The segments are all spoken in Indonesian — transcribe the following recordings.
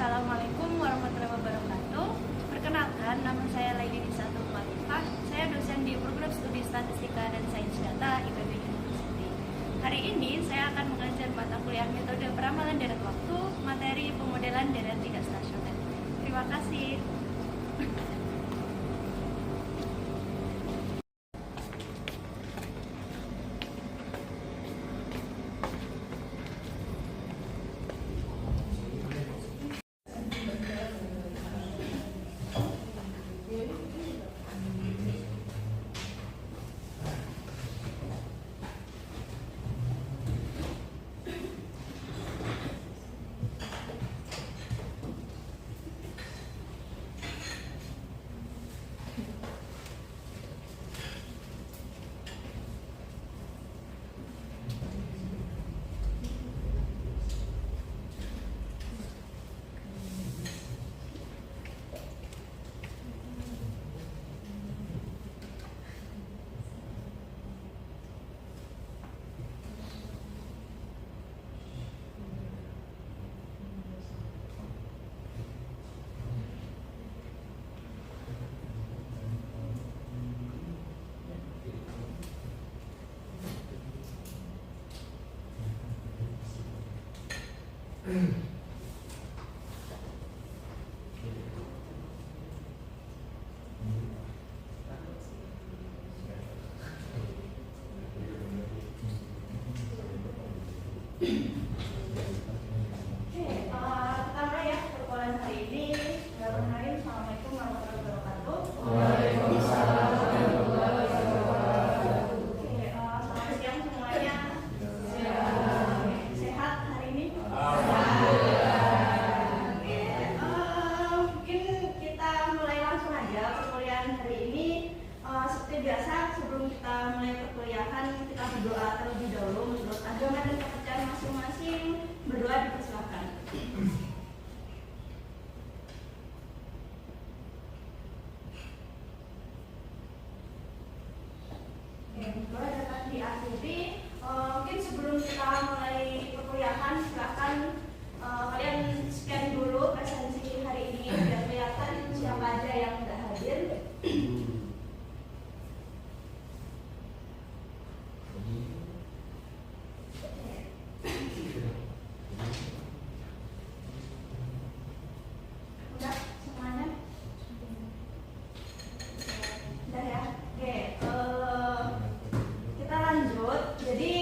Assalamualaikum warahmatullahi wabarakatuh. Perkenalkan, nama saya Laili Nisatu Khalifah. Saya dosen di program studi statistika dan sains data IPB University. Hari ini saya akan mengajar mata kuliah metode peramalan deret waktu, materi pemodelan deret tidak stasioner. Terima kasih. Pertama ya, perkuliahan hari ini. Assalamualaikum warahmatullahi wabarakatuh. Waalaikumsalam warahmatullahi wabarakatuh. Selamat siang semuanya. Sehat hari ini? Mungkin kita mulai langsung aja perkuliahan hari ini. Seperti biasa, sebelum kita mulai perkuliahan, kita berdoa terlebih dahulu menurut agama dan kepercayaan masing-masing. Berdoa dipersilakan. Berdoa dapat diakhiri. Mungkin sebelum kita mulai perkuliahan, silakan kalian scan dulu presensi hari ini biar kelihatan siapa aja yang sudah hadir. Udah semuanya? Udah ya? Oke, kita lanjut. Jadi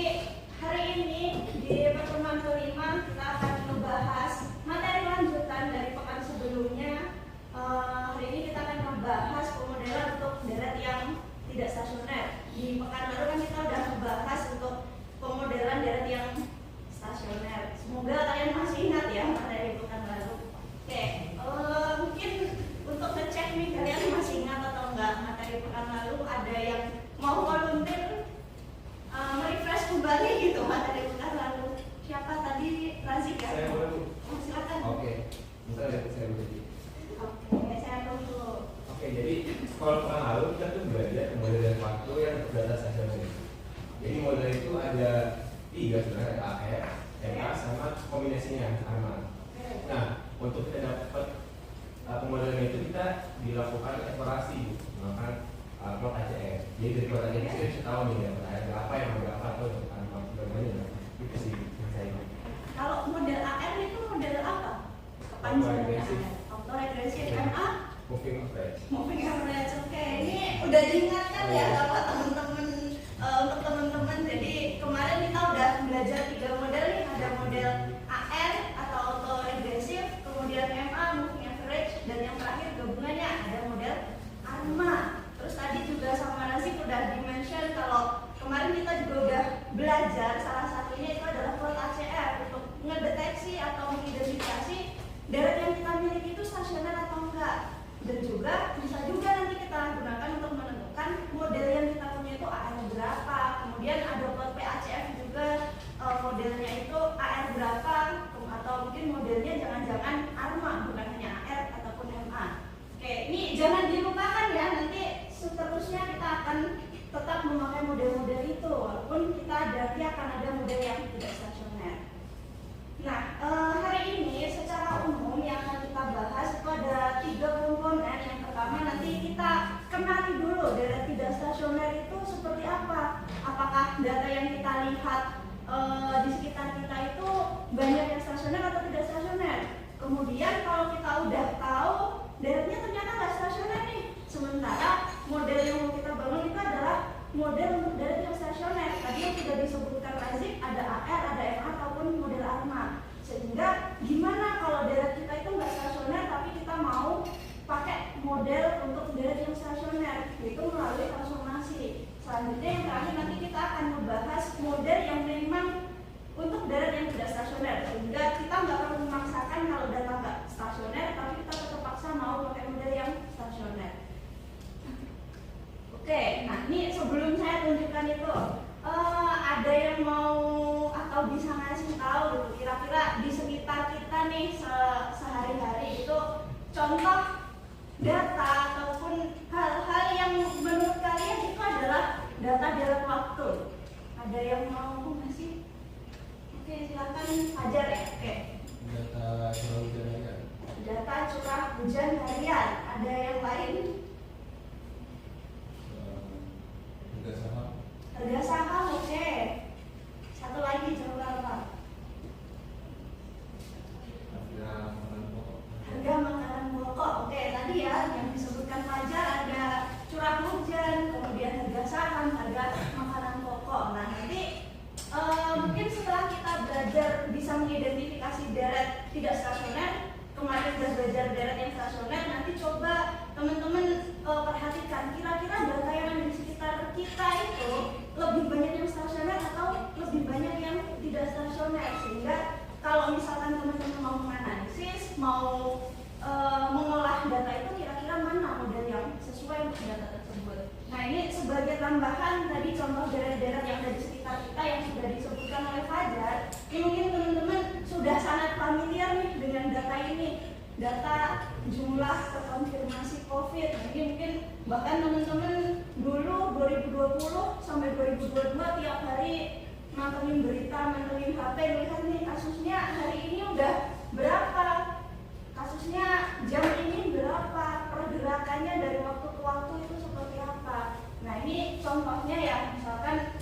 hari ini di pertemuan kelima kita akan membahas materi lanjutan dari pekan sebelumnya. Hari ini kita akan membahas pemodelan untuk deret yang tidak stasioner. Di pekan lalu kan kita udah membahas untuk pemodelan deret yang stasioner. Semoga kalian masih ingat ya materi pekan lalu. Oke, mungkin untuk ngecek nih kalian masih ingat atau enggak materi pekan lalu, ada yang mau volunteer merefresh kembali gitu materi pekan lalu. Siapa tadi? Razik ya? Saya boleh, Bu. Oh, silakan. Oke, bentar ya, saya boleh. Oke, saya tunggu. Oke, jadi kalau pekan lalu kita tuh belajar model waktu yang data stasioner. Jadi model itu ada 3 sebenarnya, ada AR, MA, sama kombinasinya ARMA. Nah, untuk kita dapat pemodelan itu kita dilakukan evaluasi menggunakan plot ACR. Jadi dari plot ACR kita bisa tahu nih ada berapa yang berapa atau ARMA sebagainya. Itu sih yang saya ingat. Kalau model AR itu model apa? Kepanjangannya AR. Autoregresif MA? Moving average. Moving average. Oke, ini udah diingatkan ya sama teman-teman. Untuk teman-teman, jadi kemarin kita udah belajar 3 model nih. Ada model AR atau autoregresif, kemudian MA, moving average, dan yang terakhir gabungannya ada model ARMA. Terus tadi juga sama Razik udah di-mention kalau kemarin kita juga udah belajar salah satunya itu adalah plot ACR untuk ngedeteksi atau mengidentifikasi deret yang kita miliki itu stasioner atau enggak. Dan juga bisa juga nanti kita gunakan untuk menentukan model yang kita punya itu AR berapa. Kemudian ada plot PACF juga, modelnya itu AR berapa, atau mungkin modelnya jangan-jangan ARMA bukan hanya AR ataupun MA. Oke, ini jangan dilupakan ya, nanti seterusnya kita akan tetap memakai model-model itu walaupun kita nanti akan ada model yang tidak stasioner. Nah, hari ini secara umum yang akan stasioner. Kemudian kalau kita udah tahu deretnya ternyata nggak stasioner nih, sementara model yang mau kita bangun itu adalah model untuk deret yang stasioner. Tadi yang sudah disebutkan Razik, ada AR, ada MA ataupun model ARMA. Sehingga gimana kalau deret kita itu nggak stasioner tapi kita mau pakai model untuk deret yang stasioner, yaitu melalui transformasi. Selanjutnya yang terakhir nanti kita akan membahas model yang memang untuk deret yang tidak stasioner, sehingga kita nggak perlu memaksakan kalau data nggak stasioner, tapi kita tetap paksa mau pakai model yang stasioner. Oke, nah ini sebelum saya tunjukkan itu, ada yang mau atau bisa ngasih tahu gitu, kira-kira di sekitar kita nih sehari-hari itu contoh data ataupun hal-hal yang menurut kalian itu adalah data deret waktu. Ada yang mau ngasih? Oke, silakan Fajar ya. Oke. Data curah hujan harian. Data curah hujan harian. Ada yang lain? Harga saham. Harga saham, oke. Satu lagi coba apa? Harga makanan pokok. Harga makanan pokok. Oke, tadi ya yang disebutkan Fajar ada curah hujan, kemudian harga saham, harga makanan pokok. Nah, nanti mungkin setelah kita belajar bisa mengidentifikasi deret tidak stasioner, kemarin sudah belajar deret yang stasioner, nanti coba teman-teman perhatikan kira-kira data yang ada di sekitar kita itu lebih banyak yang stasioner atau lebih banyak yang tidak stasioner, sehingga kalau misalkan teman-teman mau menganalisis, mau mengolah data itu kira-kira mana model yang sesuai untuk data tersebut. Nah, ini sebagai tambahan tadi contoh deret-deret yang ada di sekitar kita yang sudah disebutkan oleh Fajar, ini mungkin teman-teman sudah sangat familiar nih dengan data ini, data jumlah terkonfirmasi COVID. Nah, ini mungkin bahkan teman-teman dulu 2020 sampai 2022 tiap hari mantengin berita, mantengin HP, lihat nih kasusnya hari ini udah berapa, kasusnya jam ini berapa, pergerakannya dari waktu ke waktu itu seperti apa. Nah, ini contohnya ya, misalkan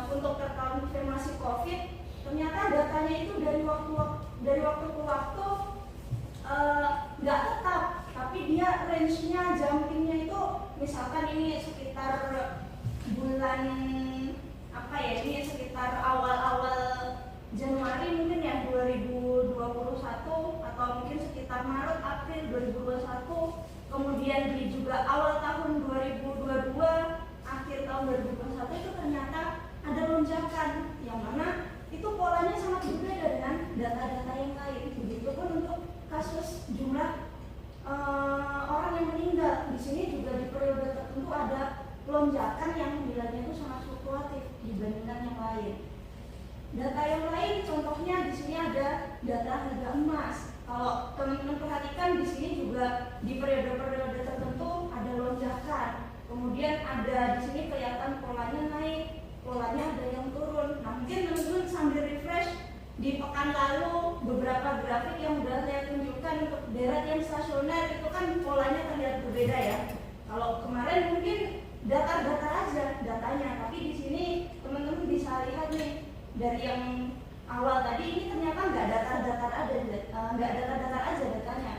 untuk terkonfirmasi COVID, ternyata datanya itu dari waktu ke waktu nggak tetap, tapi dia range-nya, jumping-nya itu misalkan ini sekitar bulan apa ya, ini sekitar awal-awal Januari mungkin ya 2021, atau mungkin sekitar Maret April 2021, kemudian di juga awal tahun 2022, akhir tahun 2021 itu ternyata ada lonjakan yang mana itu polanya sangat berbeda dengan data-data yang lain. Begitupun untuk kasus jumlah orang yang meninggal, di sini juga di periode tertentu ada lonjakan yang nilainya itu sangat fluktuatif dibandingkan yang lain. Data yang lain contohnya di sini ada data harga emas. Kalau teman-teman perhatikan di sini juga di periode-periode tertentu ada lonjakan. Kemudian ada di sini kelihatan polanya naik, polanya ada yang turun. Nah, mungkin teman-teman sambil refresh di pekan lalu beberapa grafik yang sudah saya tunjukkan untuk deret yang stasioner itu kan polanya terlihat berbeda ya. Kalau kemarin mungkin datar-datar aja datanya, tapi di sini teman-teman bisa lihat nih dari yang awal tadi ini ternyata nggak datar-datar aja datanya.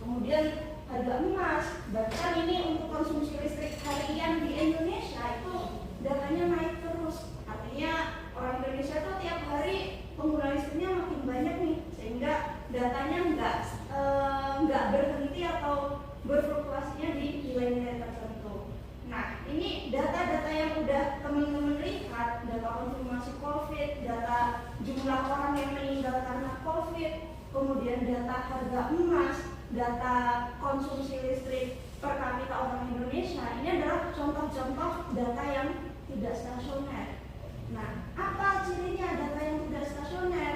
Kemudian harga emas, bahkan ini untuk konsumsi listrik harian di Indonesia itu datanya naik terus. Artinya orang Indonesia itu tiap hari pengguna listriknya makin banyak nih, sehingga datanya nggak berhenti atau berfluktuasinya di nilai-nilai tertentu. Nah, ini data-data yang udah teman-teman lihat, data konfirmasi COVID, data jumlah orang yang meninggal karena COVID, kemudian data harga emas, data konsumsi listrik per kapita orang Indonesia, ini adalah contoh-contoh data yang tidak stasioner. Nah, apa cirinya data yang tidak stasioner?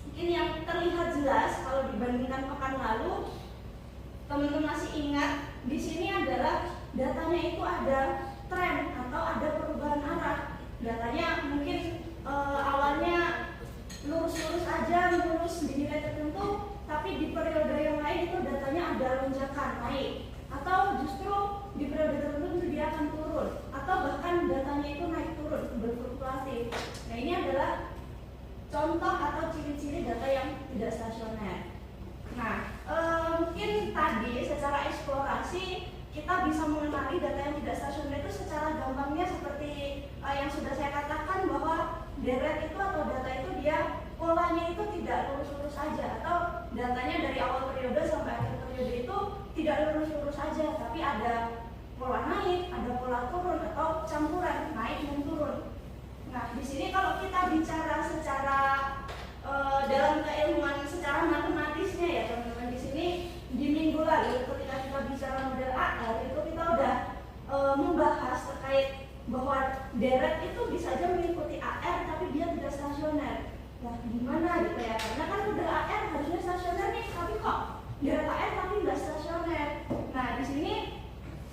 Mungkin yang terlihat jelas kalau dibandingkan pekan lalu, teman-teman masih ingat di sini adalah datanya itu ada tren atau ada perubahan arah. Datanya mungkin awalnya lurus-lurus aja, lurus di nilai tertentu, tapi di periode yang lain itu datanya ada lonjakan naik, atau justru di periode tertentu dia akan turun, atau bahkan datanya itu naik turun berfluktuatif. Nah, ini adalah contoh atau ciri-ciri data yang tidak stasioner. Nah, mungkin tadi secara eksplorasi kita bisa mengenali data yang tidak stasioner itu secara gampangnya seperti yang sudah saya katakan, bahwa deret itu atau data itu dia polanya itu tidak lurus-lurus saja, atau datanya dari awal periode sampai akhir periode itu tidak lurus-lurus saja, tapi ada pola naik, ada pola turun, atau campuran naik dan turun. Nah, di sini kalau kita bicara secara dalam keilmuan secara matematisnya ya teman-teman, di sini di minggu lalu ketika kita bicara model AR itu kita udah membahas terkait bahwa deret itu bisa saja mengikuti AR tapi dia tidak stasioner. Nah, gimana gitu ya? Karena kan model AR harusnya stasioner nih, tapi kok deret AR tapi nggak stasioner. Nah, di sini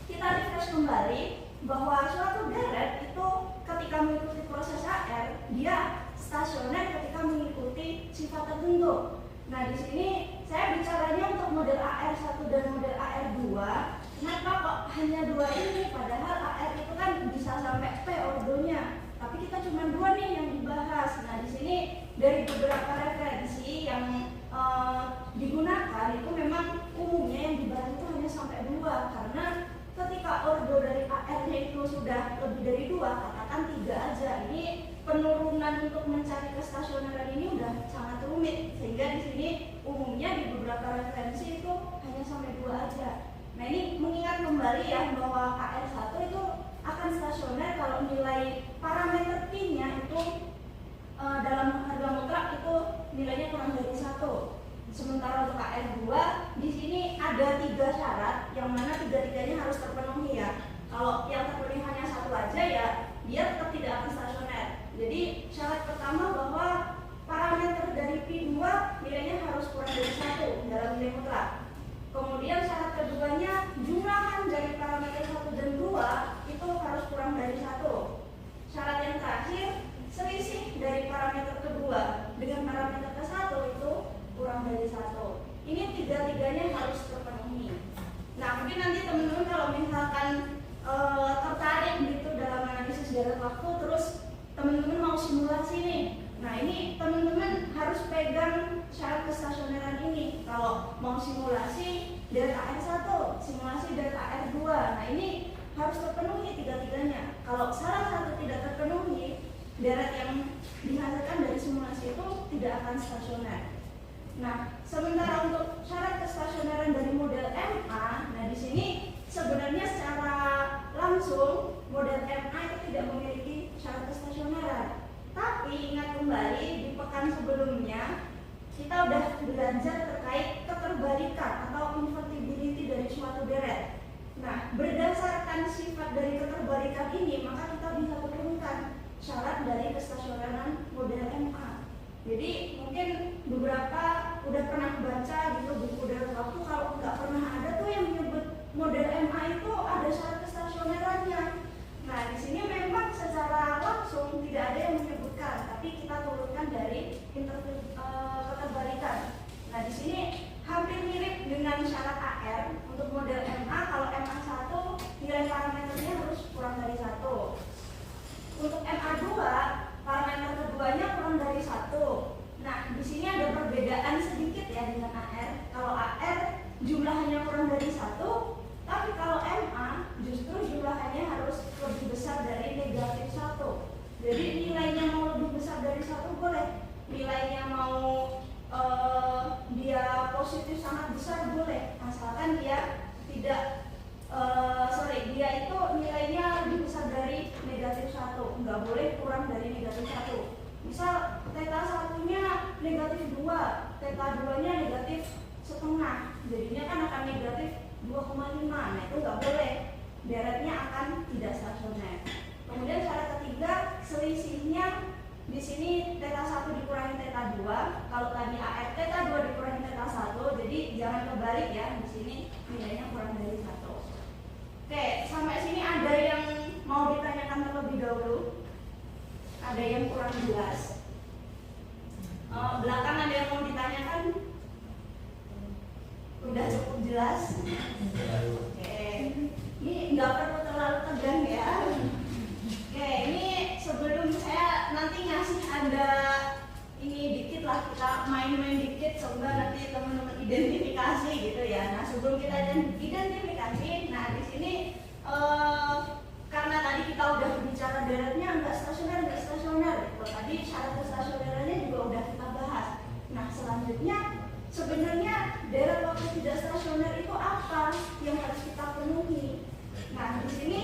kita refresh kembali bahwa suatu deret itu ketika mengikuti proses AR dia stasioner ketika mengikuti sifat tertentu. Nah, di sini saya bicaranya untuk model AR1 dan model AR2. Kenapa kok hanya dua ini? Padahal AR itu kan bisa sampai P ordonya. Tapi kita cuma dua nih yang dibahas. Nah, di sini dari beberapa referensi yang digunakan itu memang umumnya yang dibahas itu hanya sampai dua, karena ketika ordo dari AR-nya itu sudah lebih dari dua, katakan tiga aja, ini penurunan untuk mencari kestasioneran ini udah sangat rumit, sehingga di sini umumnya di beberapa referensi itu hanya sampai dua aja. Nah, ini mengingat kembali ya bahwa AR1 itu akan stasioner kalau nilai parameter P-nya itu dalam harga mutlak itu nilainya kurang dari 1. Sementara untuk AR2 di sini ada 3 syarat yang mana 3-tiganya harus terpenuhi ya. Kalau yang terpenuhi hanya 1 aja ya dia tetap tidak akan stasioner. Jadi syarat pertama bahwa parameter dari P2 nilainya harus kurang dari 1 dalam nilai mutlak. Kemudian syarat keduanya jumlahan dari parameter 1 dan 2 itu harus kurang dari 1. Syarat yang terakhir selisih dari parameter kedua dengan parameter ke-1 itu kurang dari 1. Ini 3-tiganya harus terpenuhi. Nah, mungkin nanti teman-teman kalau misalkan tertarik gitu dalam analisis deret waktu, terus teman-teman mau simulasi nih. Nah, ini teman-teman harus pegang syarat kestasioneran ini. Kalau mau simulasi deret AR1, simulasi deret AR2. Nah, ini harus terpenuhi 3-tiganya. Kalau salah satu tidak terpenuhi, deret yang dihasilkan dari simulasi itu tidak akan stasioner. Nah, sementara untuk syarat kestasioneran dari model MA, nah di sini sebenarnya secara langsung model MA itu tidak memiliki syarat kestasioneran. Tapi ingat kembali di pekan sebelumnya kita udah belajar terkait keterbalikan atau invertibility dari suatu deret. Nah, berdasarkan sifat dari keterbalikan ini maka kita bisa turunkan syarat dari kestasioneran model MA. Jadi mungkin beberapa udah pernah baca gitu buku deret waktu, kalau nggak pernah ada tuh yang menyebut model MA itu ada syarat kestasionerannya. Nah, di sini memang secara langsung tidak ada yang menyebutkan, tapi kita turunkan dari keterbalikan. Nah, di sini hampir mirip dengan syarat AR untuk model MA. Kalau MA1 nilai parameternya harus kurang dari 1. Untuk MA2 parameter keduanya kurang dari 1. Nah, di sini ada perbedaan sedikit ya dengan AR. Kalau AR jumlahnya kurang dari 1, tapi kalau MA justru jumlahnya harus lebih besar dari negatif 1. Jadi nilainya mau lebih besar dari 1 boleh, nilainya mau dia positif sangat besar boleh, asalkan dia tidak dia itu nilainya lebih besar dari negatif 1, nggak boleh kurang dari negatif 1. Misal theta 1-nya negatif 2, theta 2-nya negatif setengah, jadinya kan akan negatif 2,5. Nah, itu nggak boleh, deretnya akan tidak stasioner. Kemudian syarat ketiga, selisihnya di sini theta 1 dikurangi theta 2. Kalau tadi AR theta 2 dikurangi theta 1, jadi jangan kebalik ya, di sini nilainya kurang dari 1. Oke, sampai sini ada yang mau ditanyakan terlebih dahulu? Ada yang kurang jelas? Belakang ada yang mau ditanyakan? Udah cukup jelas? Oke, ini nggak perlu terlalu tegang ya. Oke, ini sebelum saya nanti ngasih ada ini kita main-main dikit coba nanti teman-teman identifikasi gitu ya. Nah sebelum kita identifikasi, nah di sini karena tadi kita udah bicara deretnya nggak stasioner gitu. Tadi syarat kestasionerannya juga udah kita bahas. Nah selanjutnya sebenarnya deret waktu tidak stasioner itu apa yang harus kita penuhi? Nah di sini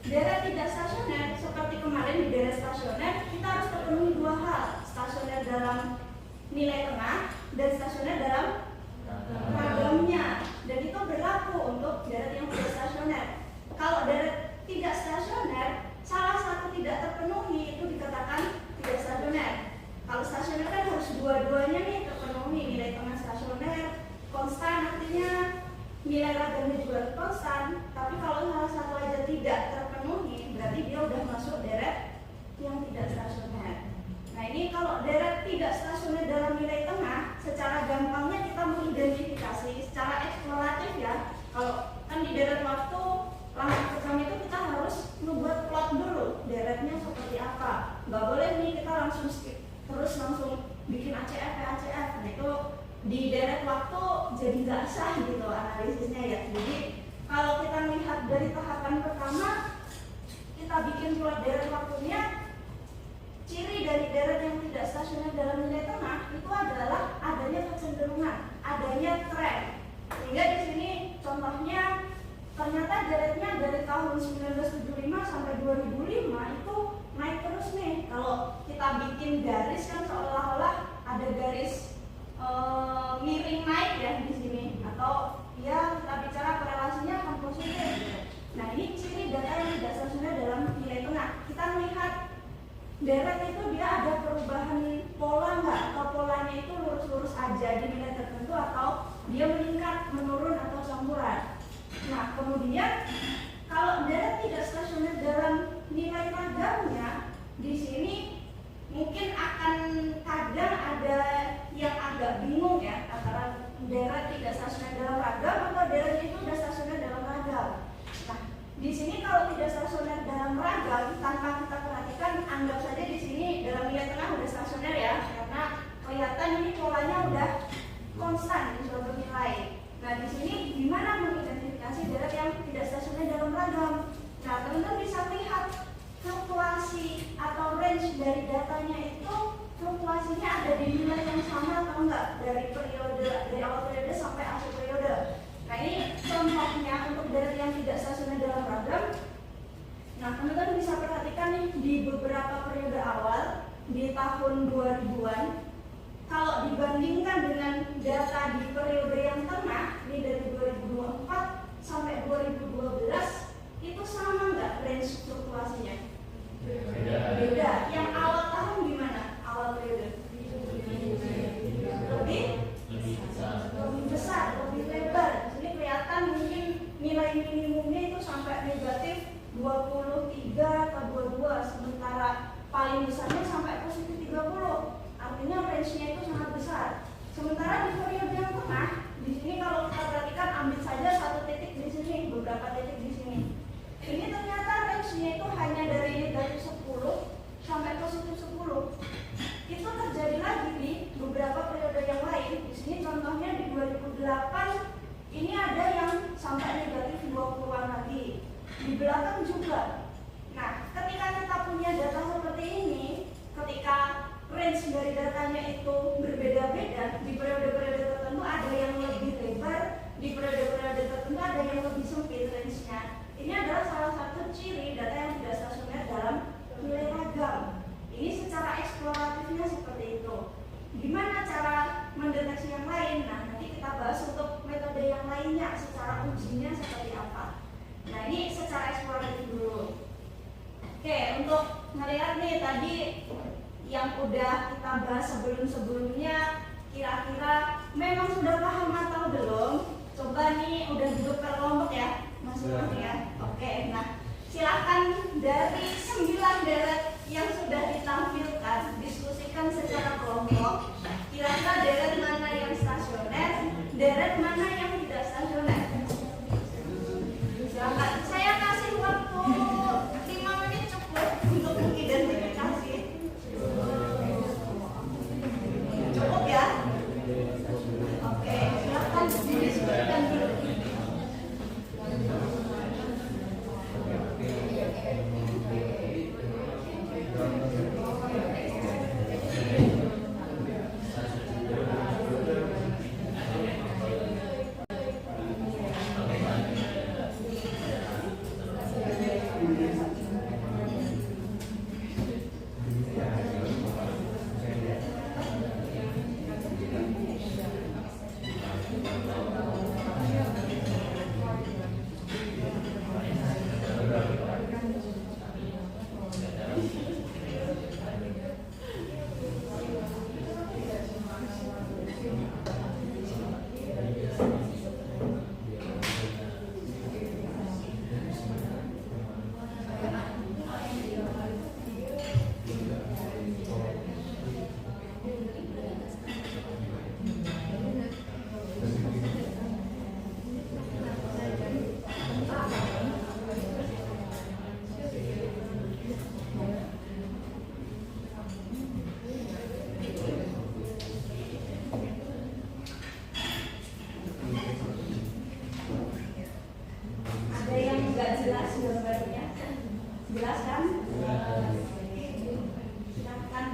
deret tidak stasioner seperti kemarin di deret stasioner kita harus terpenuhi dua hal, stasioner dalam nilai tengah dan stasioner dalam ragamnya, dan itu berlaku untuk deret yang tidak stasioner. Kalau deret tidak stasioner salah satu tidak terpenuhi itu dikatakan tidak stasioner. Kalau stasioner kan harus dua-duanya nih terpenuhi, nilai tengah stasioner konstan, artinya nilai ragamnya juga konstan. Tapi kalau salah satu aja tidak terpenuhi berarti dia udah masuk deret yang tidak stasioner. Nah ini kalau deret tidak stasioner dalam nilai tengah, secara gampangnya kita mengidentifikasi secara eksploratif ya. Kalau kan di deret waktu langkah pertama itu kita harus membuat plot dulu deretnya seperti apa. Nggak boleh nih kita langsung skip terus langsung bikin ACF. Nah itu di deret waktu jadi nggak sah gitu analisisnya ya. Jadi kalau kita lihat dari tahapan pertama, kita bikin plot deret waktunya. Ciri dari deret yang tidak stasioner dalam nilai tengah itu adalah adanya kecenderungan, adanya tren. Sehingga di sini contohnya ternyata deretnya dari tahun 1975 sampai 2005 itu naik terus nih. Kalau kita bikin garis kan seolah-olah ada garis miring naik ya di sini, atau ya kita bicara korelasinya akan positif. Nah ini ciri data yang tidak stasioner dalam nilai tengah. Kita melihat deret itu dia ada perubahan pola nggak, atau polanya itu lurus-lurus aja di nilai tertentu, atau dia meningkat, menurun, atau campuran. Nah kemudian kalau deret tidak stasioner dalam nilai ragamnya, di sini mungkin akan kadang ada yang agak bingung ya antara deret tidak stasioner dalam ragam atau deret itu sudah stasioner dalam ragam. Nah di sini kalau tidak stasioner dalam ragam, tanpa kita perhatikan, anggap saja di sini dalam nilai tengah udah stasioner ya, karena kelihatan ini polanya udah konstan di suatu nilai. Nah di sini gimana mengidentifikasi deret yang tidak stasioner dalam ragam? Nah teman-teman bisa lihat fluktuasi atau range dari datanya itu fluktuasinya ada di nilai yang sama atau enggak dari awal periode sampai akhir periode. Nah ini contohnya untuk deret yang tidak stasioner dalam ragam. Nah teman-teman bisa perhatikan nih di beberapa periode awal di tahun 2000-an, kalau dibandingkan dengan data di periode yang tengah, ini dari 2024 sampai 2012, itu sama nggak range fluktuasinya? Beda. Yang awal tahun gimana? Awal periode? Lebih besar, lebih lebar. Jadi kelihatan mungkin nilai minimumnya itu sampai negatif 23 atau 22, sementara paling besarnya sampai positif 30. Artinya range-nya itu sangat besar. Sementara di periode yang tengah, di sini kalau kita perhatikan, ambil saja satu titik di sini, beberapa titik di sini. Ini ternyata range-nya itu hanya dari negatif 10 sampai positif 10. Itu terjadi lagi di beberapa periode yang lain. Di sini contohnya di 2008 ini ada yang sampai negatif 20-an lagi. Di belakang juga. Nah, ketika kita punya data seperti ini, ketika range dari datanya itu berbeda-beda, di periode-periode tertentu ada yang lebih lebar, di periode-periode tertentu ada yang lebih sempit range-nya. Ini adalah salah satu ciri data yang tidak stasioner dalam nilai ragam. Ini secara eksploratifnya seperti itu. Gimana cara mendeteksi yang lain? Nah, nanti kita bahas untuk metode yang lainnya, secara ujinya seperti apa. Nah, ini secara eksploratif dulu. Oke, untuk melihat nih tadi yang udah kita bahas sebelum-sebelumnya, kira-kira memang sudah paham atau belum? Coba nih udah duduk kelompok ya, masing-masing ya. Oke, nah silakan dari 9 deret yang sudah ditampilkan diskusikan secara kelompok. Kira-kira deret mana yang stasioner, deret mana yang tidak stasioner. Silakan. Saya kasih waktu 5 menit cukup untuk mengidentifikasi. Oke, silakan didiskusikan dulu. Ada yang nggak jelas gambarnya? Jelas kan? Silakan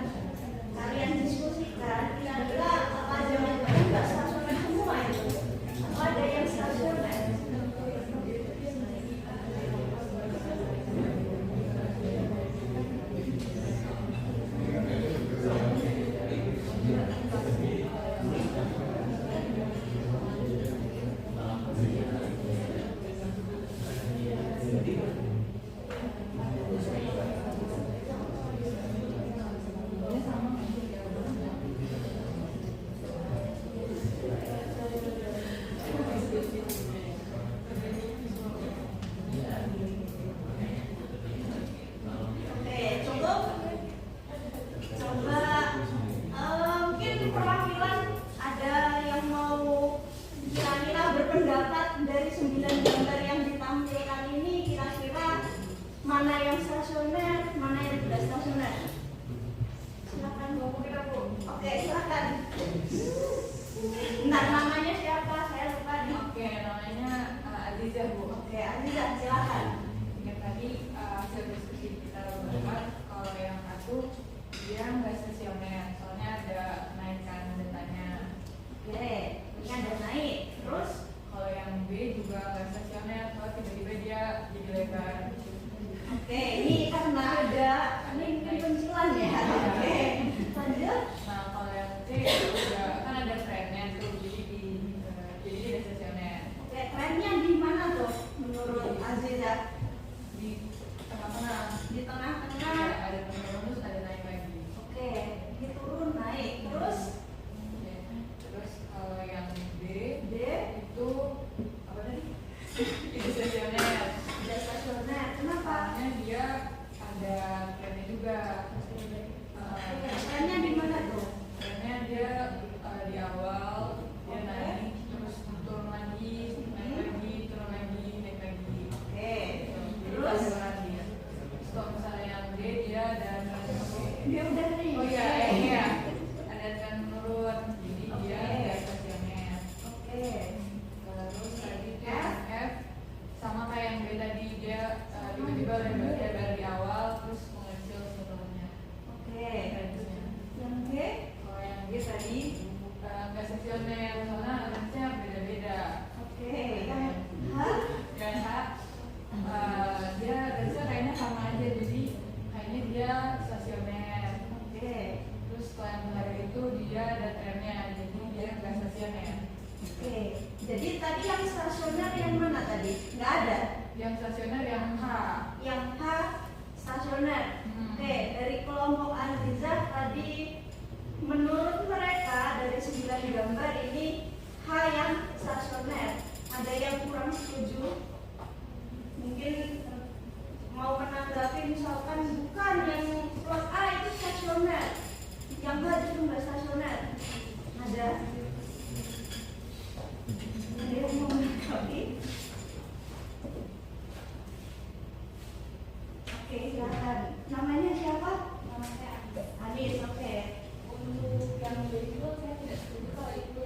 kalian diskusikan. Kira-kira apa jangan-jangan nggak stasioner semua itu? Atau ada yang stasioner? Oke, cukup. Coba mungkin perwakilan ada yang mau kira-kira berpendapat dari 9 gambar yang ditampilkan ini, kira-kira mana yang stasioner, mana yang tidak stasioner? Silakan Bu. Oke, silakan. Bentar, namanya siapa? Saya lupa nih. Oke, namanya Aziza Bu. Oke, Aziza, silakan. Yang tadi hasil diskusi kita berempat, kalau yang satu dia nggak stasioner, soalnya ada kenaikan datanya. Oke, ini ada naik. Terus? Kalau yang B juga nggak stasioner, soalnya tiba-tiba dia jadi lebar. Oke, ini karena ada ini pencilan ya. Oke, lanjut. Nah, kalau yang C juga kan ada trennya tuh, jadi tidak stasioner. Oke, trennya di mana tuh menurut Aziza? Di tengah-tengah. Di Ada tengah-tengah. ada turun ada naik lagi. Oke, ini turun naik. Terus Oke. Terus kalau yang B D itu apa tadi? Tidak stasioner. tidak stasioner. Kenapa? Soalnya dia ada trennya juga. Oke, trennya di mana tuh? Trennya dia di awal dia naik, terus turun lagi, naik lagi, turun lagi, naik lagi. Oke, Terus terus lagi. Terus kalau misalnya yang D dia ada tren. dia udah nih. Oh iya, iya. Ada tren menurun. Jadi dia Oke. tidak stasioner. Oke. Terus tadi F sama kayak yang B tadi dia tiba-tiba lebar di awal terus mengecil setelahnya. Oke. Range-nya. Yang G Kalau yang G tadi nggak stasioner soalnya range-nya beda-beda. oke. Yang H Dan H dia range-nya kayaknya sama aja jadi kayaknya dia stasioner. oke. Terus kalau yang terakhir itu dia ada trennya jadi dia nggak stasioner. Oke. Jadi tadi yang stasioner yang mana tadi? Nggak ada. Yang stasioner yang H. Yang H stasioner. Oke, dari kelompok Aziza tadi menurut mereka dari 9 gambar ini H yang stasioner. Ada yang kurang setuju? Mungkin mau menanggapi misalkan bukan yang slot A itu stasioner, yang H itu nggak stasioner. Ada yang mau menanggapi? Oke, silakan. Namanya siapa? Nama saya Anis. Oke. Untuk yang berikut saya tidak setuju kalau itu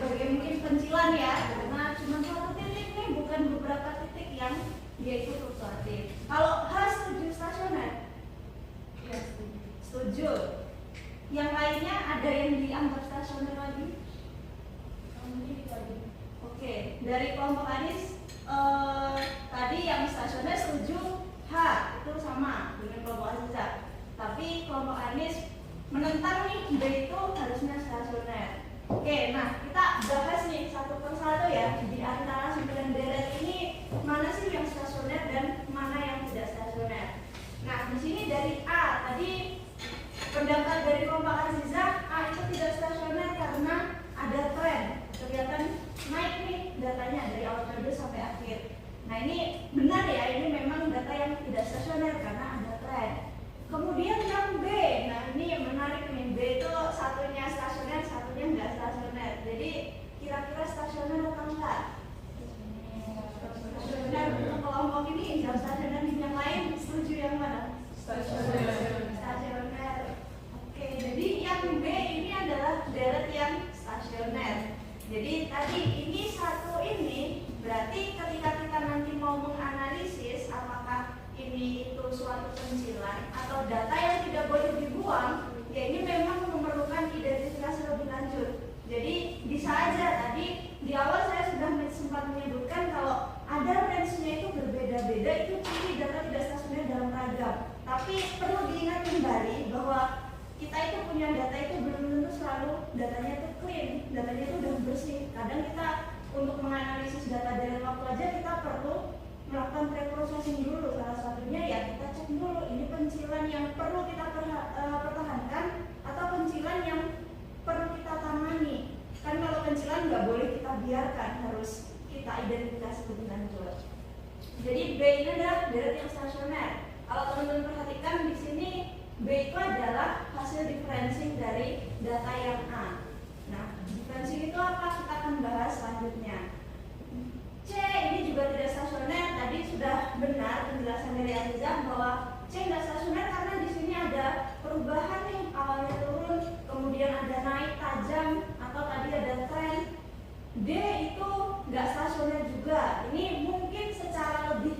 sebagai mungkin pencilan ya, karena cuma satu titik nih, bukan beberapa titik yang dia itu fluktuatif. Kalau H setuju stasioner? Iya, setuju. Setuju. Yang lainnya ada yang dianggap stasioner lagi? Mungkin itu aja. Oke, dari kelompok Anis tadi yang stasioner setuju H, itu sama dengan kelompok Aziza. Tapi kelompok Anis menentang nih B itu harusnya stasioner. Oke, nah kita bahas nih satu persatu ya, di antara 9 deret ini mana sih yang stasioner dan mana yang tidak stasioner. Nah di sini dari A tadi pendapat dari kelompok Aziza, A itu tidak stasioner karena ada tren, kelihatan naik nih datanya dari awal periode sampai akhir. Nah ini benar ya, ini memang data yang tidak stasioner karena ada tren. Kemudian yang B, nah ini yang menarik nih, B itu satunya stasioner, satunya enggak stasioner. Jadi kira-kira stasioner atau enggak? Stasioner untuk kelompok ini, yang stasioner yang lain setuju yang mana? Stasioner. Stasioner. Oke, jadi yang B ini adalah deret yang stasioner. Jadi tadi ini satu ini berarti ketika kita nanti mau menganalisis apakah ini itu suatu pencilan atau data yang tidak boleh dibuang, ya ini memang memerlukan identifikasi lebih lanjut. Jadi bisa aja tadi di awal saya sudah sempat menyebutkan kalau ada range-nya itu berbeda-beda, itu ciri data tidak stasioner dalam ragam. Tapi perlu diingat kembali bahwa kita itu punya data itu belum tentu selalu datanya itu clean, datanya itu udah bersih. Kadang kita untuk menganalisis data dari waktu aja kita perlu melakukan preprocessing dulu. Salah satunya ya kita cek dulu ini pencilan yang perlu kita pertahankan atau pencilan yang perlu kita tangani. Kan kalau pencilan nggak boleh kita biarkan, harus kita identifikasi lebih lanjut. Jadi B ini adalah deret yang stasioner. Kalau teman-teman perhatikan di sini B itu adalah hasil differencing dari data yang A. Nah, differencing itu apa? Kita akan bahas selanjutnya. C ini juga tidak stasioner. Tadi sudah benar penjelasan dari Aziza bahwa C tidak stasioner karena di sini ada perubahan nih, awalnya turun, kemudian ada naik tajam atau tadi ada tren. D itu nggak stasioner juga. Ini mungkin secara lebih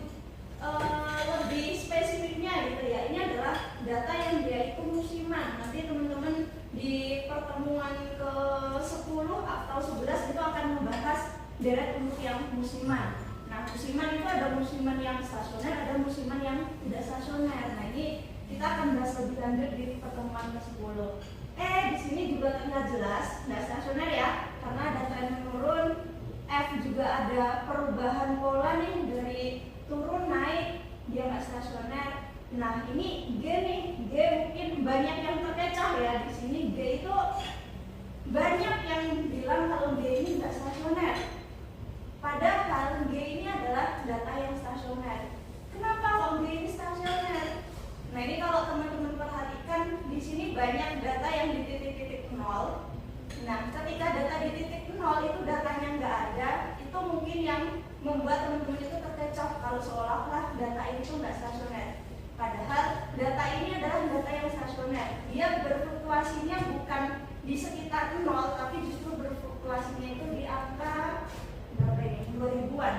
spesifiknya gitu ya. Ini adalah data yang dia itu musiman. Nanti teman-teman di pertemuan ke-10 atau 11 itu akan membahas deret untuk yang musiman. Nah, musiman itu ada musiman yang stasioner, ada musiman yang tidak stasioner. Nah, ini kita akan bahas lebih lanjut di pertemuan ke-10. Di sini juga terlihat jelas tidak stasioner ya, karena ada tren menurun. F juga ada perubahan pola nih dari turun naik, dia nggak stasioner. Nah, ini G nih, G mungkin banyak yang terkecoh ya di sini. G itu banyak yang bilang kalau G ini nggak stasioner. Padahal G ini adalah data yang stasioner. Kenapa kok G ini stasioner? Nah, ini kalau teman-teman perhatikan di sini banyak data yang di titik-titik 0. Nah, ketika data di titik 0 itu datanya nggak ada, itu mungkin yang membuat teman-teman itu terkecoh kalau seolah-olah data ini tuh nggak stasioner. Padahal data ini adalah data yang stasioner. Dia berfluktuasinya bukan di sekitar 0, tapi justru berfluktuasinya itu di angka berapa ini? 2000-an.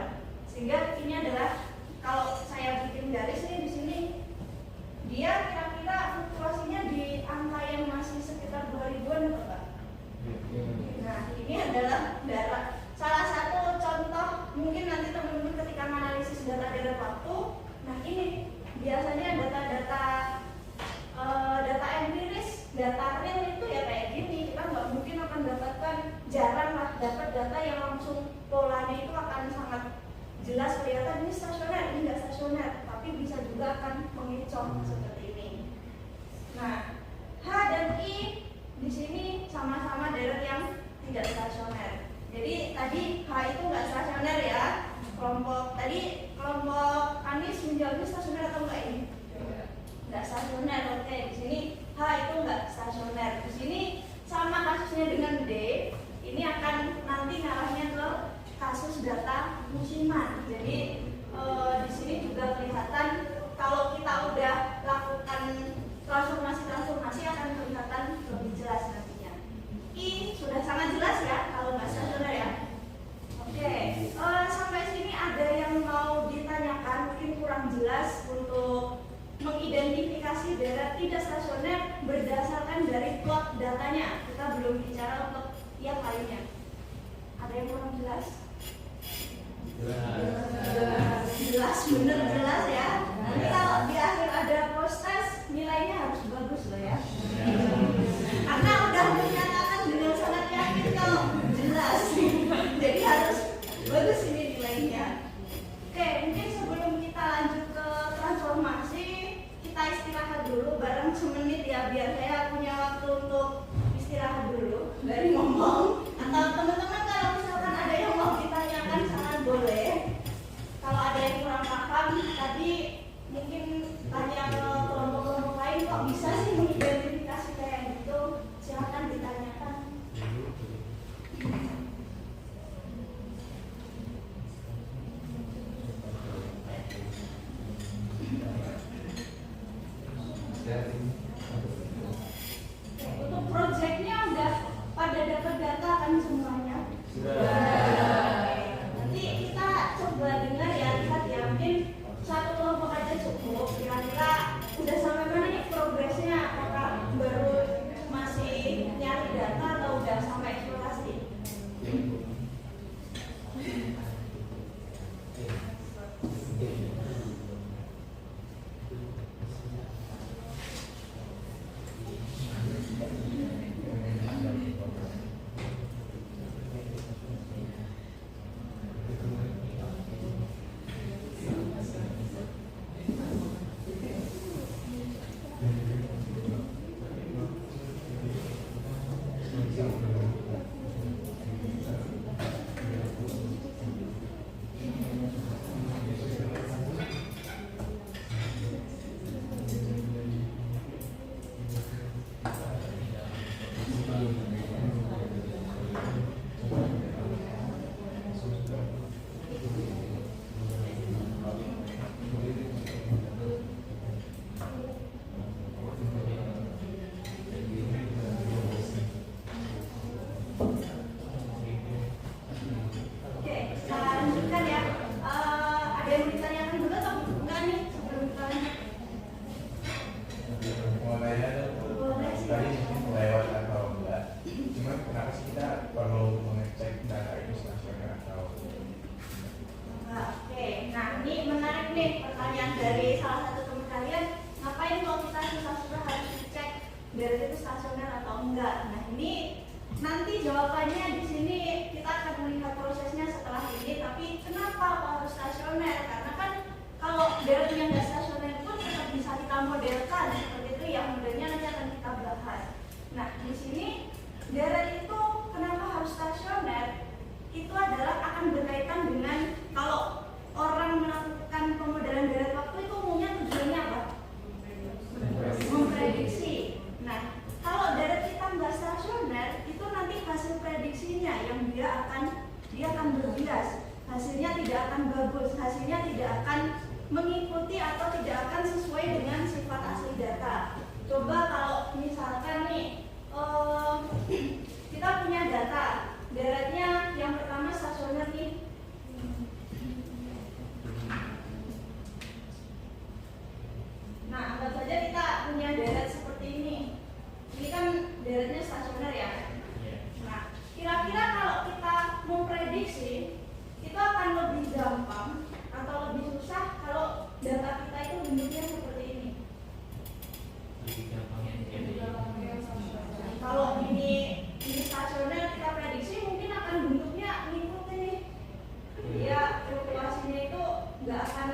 Sehingga ini adalah kalau saya bikin garis nih di sini, dia kira-kira fluktuasinya di angka yang masih sekitar 2000-an atau enggak? Nah, ini adalah salah satu contoh mungkin nanti teman-teman ketika menganalisis data dari waktu. Nah, ini biasanya data empiris, data real itu ya kayak gini. Kita nggak mungkin akan dapatkan, jarang lah dapat data yang langsung polanya itu akan sangat jelas kelihatan ini stasioner, ini nggak stasioner, tapi bisa juga akan mengecoh seperti ini. Nah, H dan I di sini sama-sama deret yang tidak stasioner. Jadi tadi H itu nggak stasioner ya. Kelompok Anis menjawabnya stasioner atau enggak ini? Nggak stasioner. Oke, di sini H itu nggak stasioner. Di sini sama kasusnya dengan D. Ini akan nanti ngarahnya ke kasus data musiman. Jadi di sini juga kelihatan kalau kita udah lakukan transformasi akan kelihatan lebih jelas nantinya. I sudah sangat jelas ya, kalau nggak stasioner yang kurang jelas? Jelas. Jelas, bener jelas ya. Nanti kalau di akhir ada postas nilainya harus bagus loh ya. Karena udah menyatakan dengan sangat yakin kalau jelas. Jadi harus bagus ini nilainya. Oke, mungkin sebelum kita lanjut ke transformasi, kita istirahat dulu bareng semenit ya, biar saya punya waktu untuk istirahat dulu dari ngomong. Atau teman-teman kalau misalkan ada yang mau ditanyakan sangat boleh. Kalau ada yang kurang paham tadi mungkin tanya ke kelompok-kelompok lain, kok bisa sih mengidentifikasi kayak gitu, silakan ditanyakan. Untuk proyeknya udah pada dapat data kan semuanya? Nanti kita coba dengar ya, lihat ya, mungkin satu kelompok aja cukup. Kira-kira udah sampai mana nih progresnya? Apakah baru masih nyari data atau udah sampai eksplorasi? Oke, kita lanjutkan ya. Ada yang mau ditanyakan dulu atau enggak nih sebelum kita lanjut? Boleh sih. Tadi mungkin lewat atau enggak, cuman kenapa sih kita perlu mengecek data itu stasioner atau Oke, nah ini menarik nih pertanyaan dari salah satu teman kalian. Ngapain kalau kita susah-susah harus dicek dari itu stasioner atau enggak? Nah ini nanti jawabannya di sini kita akan melihat prosesnya setelah ini. Tapi kenapa kok harus stasioner? Karena kan kalau daratnya nggak stasioner pun tetap bisa kita modelkan seperti itu. Yang modelnya nanti akan kita bahas. Nah di sini darat itu kenapa harus stasioner? Itu adalah akan berkaitan dengan kalau orang melakukan pemodelan darat waktu itu umumnya tujuannya apa? Memprediksi. Nah, kalau darat kita nggak stasioner, itu nanti hasil prediksinya yang dia akan berbias. Hasilnya tidak akan bagus, hasilnya tidak akan mengikuti atau tidak akan sesuai dengan sifat asli data. Coba kalau misalkan nih kita punya data daratnya yang pertama stasioner nih. Nah, anggap saja kita punya darat seperti ini. Ini kan daratnya stasioner ya. Nah, kira-kira kalau kita memprediksi itu akan lebih gampang atau lebih susah kalau data kita itu bentuknya seperti ini. Kalau ini stasioner kita prediksi mungkin akan bentuknya ngikutin nih. Dia fluktuasinya itu nggak akan,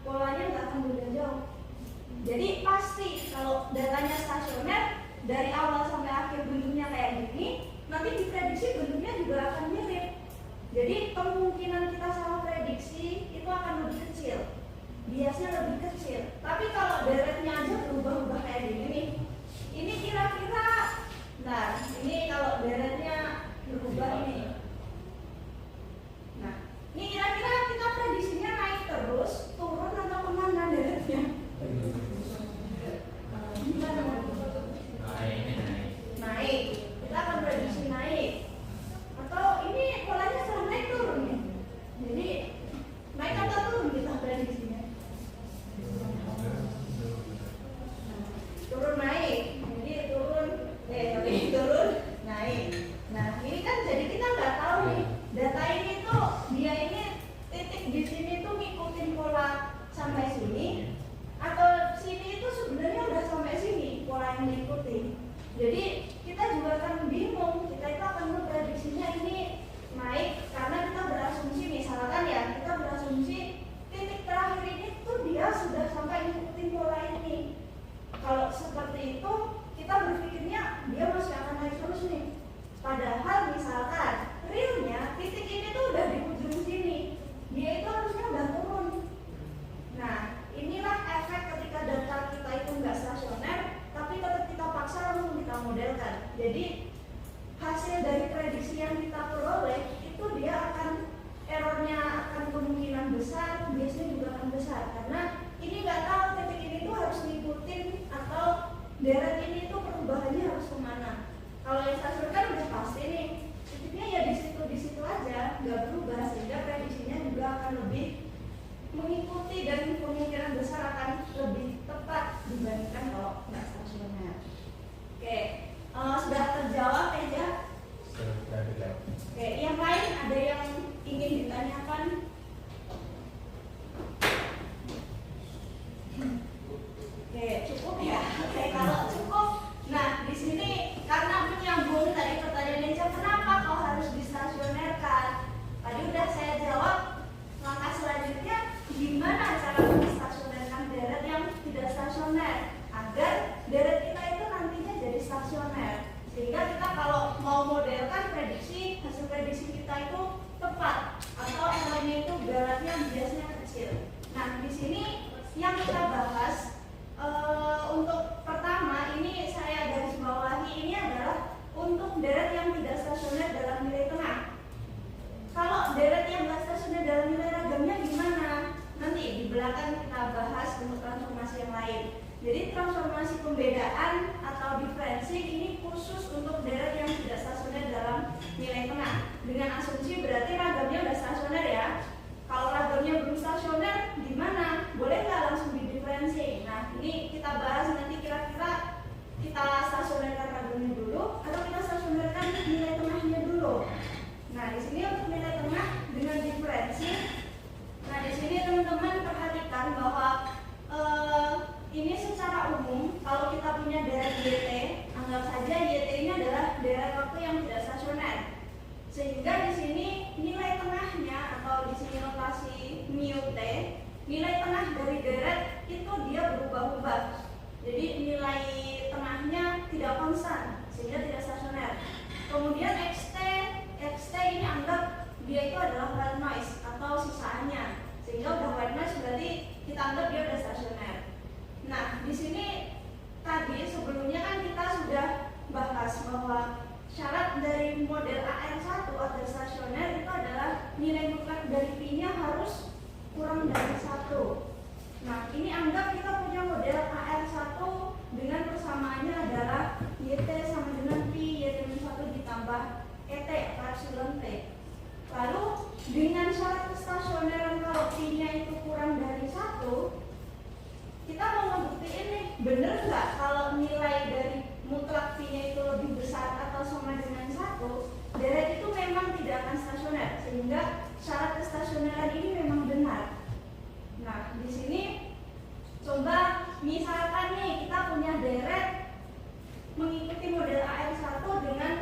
polanya nggak akan beda jauh. Jadi pasti kalau datanya stasioner dari awal sampai akhir bentuknya kayak gini, nanti diprediksi bentuknya juga akan mirip. Jadi kemungkinan kita salah prediksi itu akan lebih kecil, biasanya lebih kecil. Tapi kalau daratnya aja berubah-ubah kayak gini nih, ini kira-kira, nah ini kalau daratnya berubah ini. Nah, ini kira-kira kita prediksinya naik terus, turun atau kemana daratnya? Gimana? Naik. Kita akan prediksi naik. Atau ini polanya selalu naik turun nih. Jadi naik atau turun kita prediksinya? nih, data ini tuh dia ini titik di sini tuh ngikutin pola sampai sini, atau sini itu sebenarnya udah sampai sini pola yang diikuti. Jadi kita juga akan bingung, kita itu akan memprediksinya ini naik karena kita berasumsi misalkan ya, kita berasumsi titik terakhir ini tuh dia sudah sampai ngikutin pola ini. Kalau seperti itu kita berpikirnya dia masih akan naik terus nih. Padahal misalkan realnya titik ini tuh udah di ujung sini, dia itu harusnya udah turun. Nah inilah efek ketika data kita itu nggak stasioner, tapi tetap kita paksa langsung kita modelkan. Jadi hasil dari prediksi yang kita peroleh itu dia akan errornya akan kemungkinan besar, biasanya juga akan besar karena ini nggak tahu titik ini tuh harus ngikutin atau deret ini tuh perubahannya harus kemana. Kalau yang stasioner kan udah pasti nih titiknya ya di situ aja nggak berubah, sehingga prediksinya juga akan lebih mengikuti dan kemungkinan besar akan lebih tepat dibandingkan kalau nggak stasioner. Oke, sudah terjawab ya? Sudah terjawab. Oke, yang lain ada yang ingin ditanyakan? Oke, cukup ya. Oke, kalau cukup, nah di sini karena menyambung tadi pertanyaan Neja, kenapa kau harus distasionerkan? Tadi udah saya jawab. Langkah selanjutnya, gimana cara menstasionerkan deret yang tidak stasioner agar deret kita itu nantinya jadi stasioner, sehingga kita kalau mau modelkan prediksi, hasil prediksi kita itu tepat atau errornya itu beratnya biasanya kecil. Nah di sini yang kita bahas untuk pertama ini saya garis bawahi, ini adalah untuk deret yang tidak stasioner dalam nilai tengah. Kalau deret yang tidak stasioner dalam nilai ragamnya gimana? Nanti di belakang kita bahas untuk transformasi yang lain. Jadi transformasi pembedaan atau diferensi ini khusus untuk deret yang tidak stasioner dalam nilai tengah. Dengan asumsi berarti ragamnya udah stasioner ya. Kalau ragamnya belum stasioner gimana? Boleh nggak langsung didiferensi? Nah ini kita bahas nanti kira-kira kita stasionerkan ragamnya dulu atau kita stasionerkan nilai tengahnya dulu. Nah di sini untuk nilai tengah dengan diferensi. Nah di sini teman-teman perhatikan bahwa ini secara umum kalau kita punya deret YT, anggap saja YT ini adalah deret waktu yang tidak stasioner. Sehingga di sini nilai tengahnya atau di sini notasi mu t, nilai tengah dari deret itu dia berubah-ubah. Jadi nilai tengahnya tidak konstan sehingga tidak stasioner. Kemudian xt ini anggap dia itu adalah white noise atau sisaannya, sehingga udah white noise berarti kita anggap dia udah stasioner. Nah, di sini tadi sebelumnya kan kita sudah bahas bahwa syarat dari model AR1 agar stasioner itu adalah nilai mutlak dari P-nya harus kurang dari 1. Nah, ini anggap kita punya model AR1 dengan persamaannya adalah YT sama dengan P, YT-1 ditambah ET atau epsilon T. Lalu dengan syarat kestasioneran kalau P-nya itu kurang dari 1, kita mau ngebuktiin nih, bener nggak kalau nilai dari mutlak P-nya itu lebih besar atau sama dengan 1, deret itu memang tidak akan stasioner, sehingga syarat kestasioneran ini memang benar. Nah, di sini coba misalkan nih kita punya deret mengikuti model AR1 dengan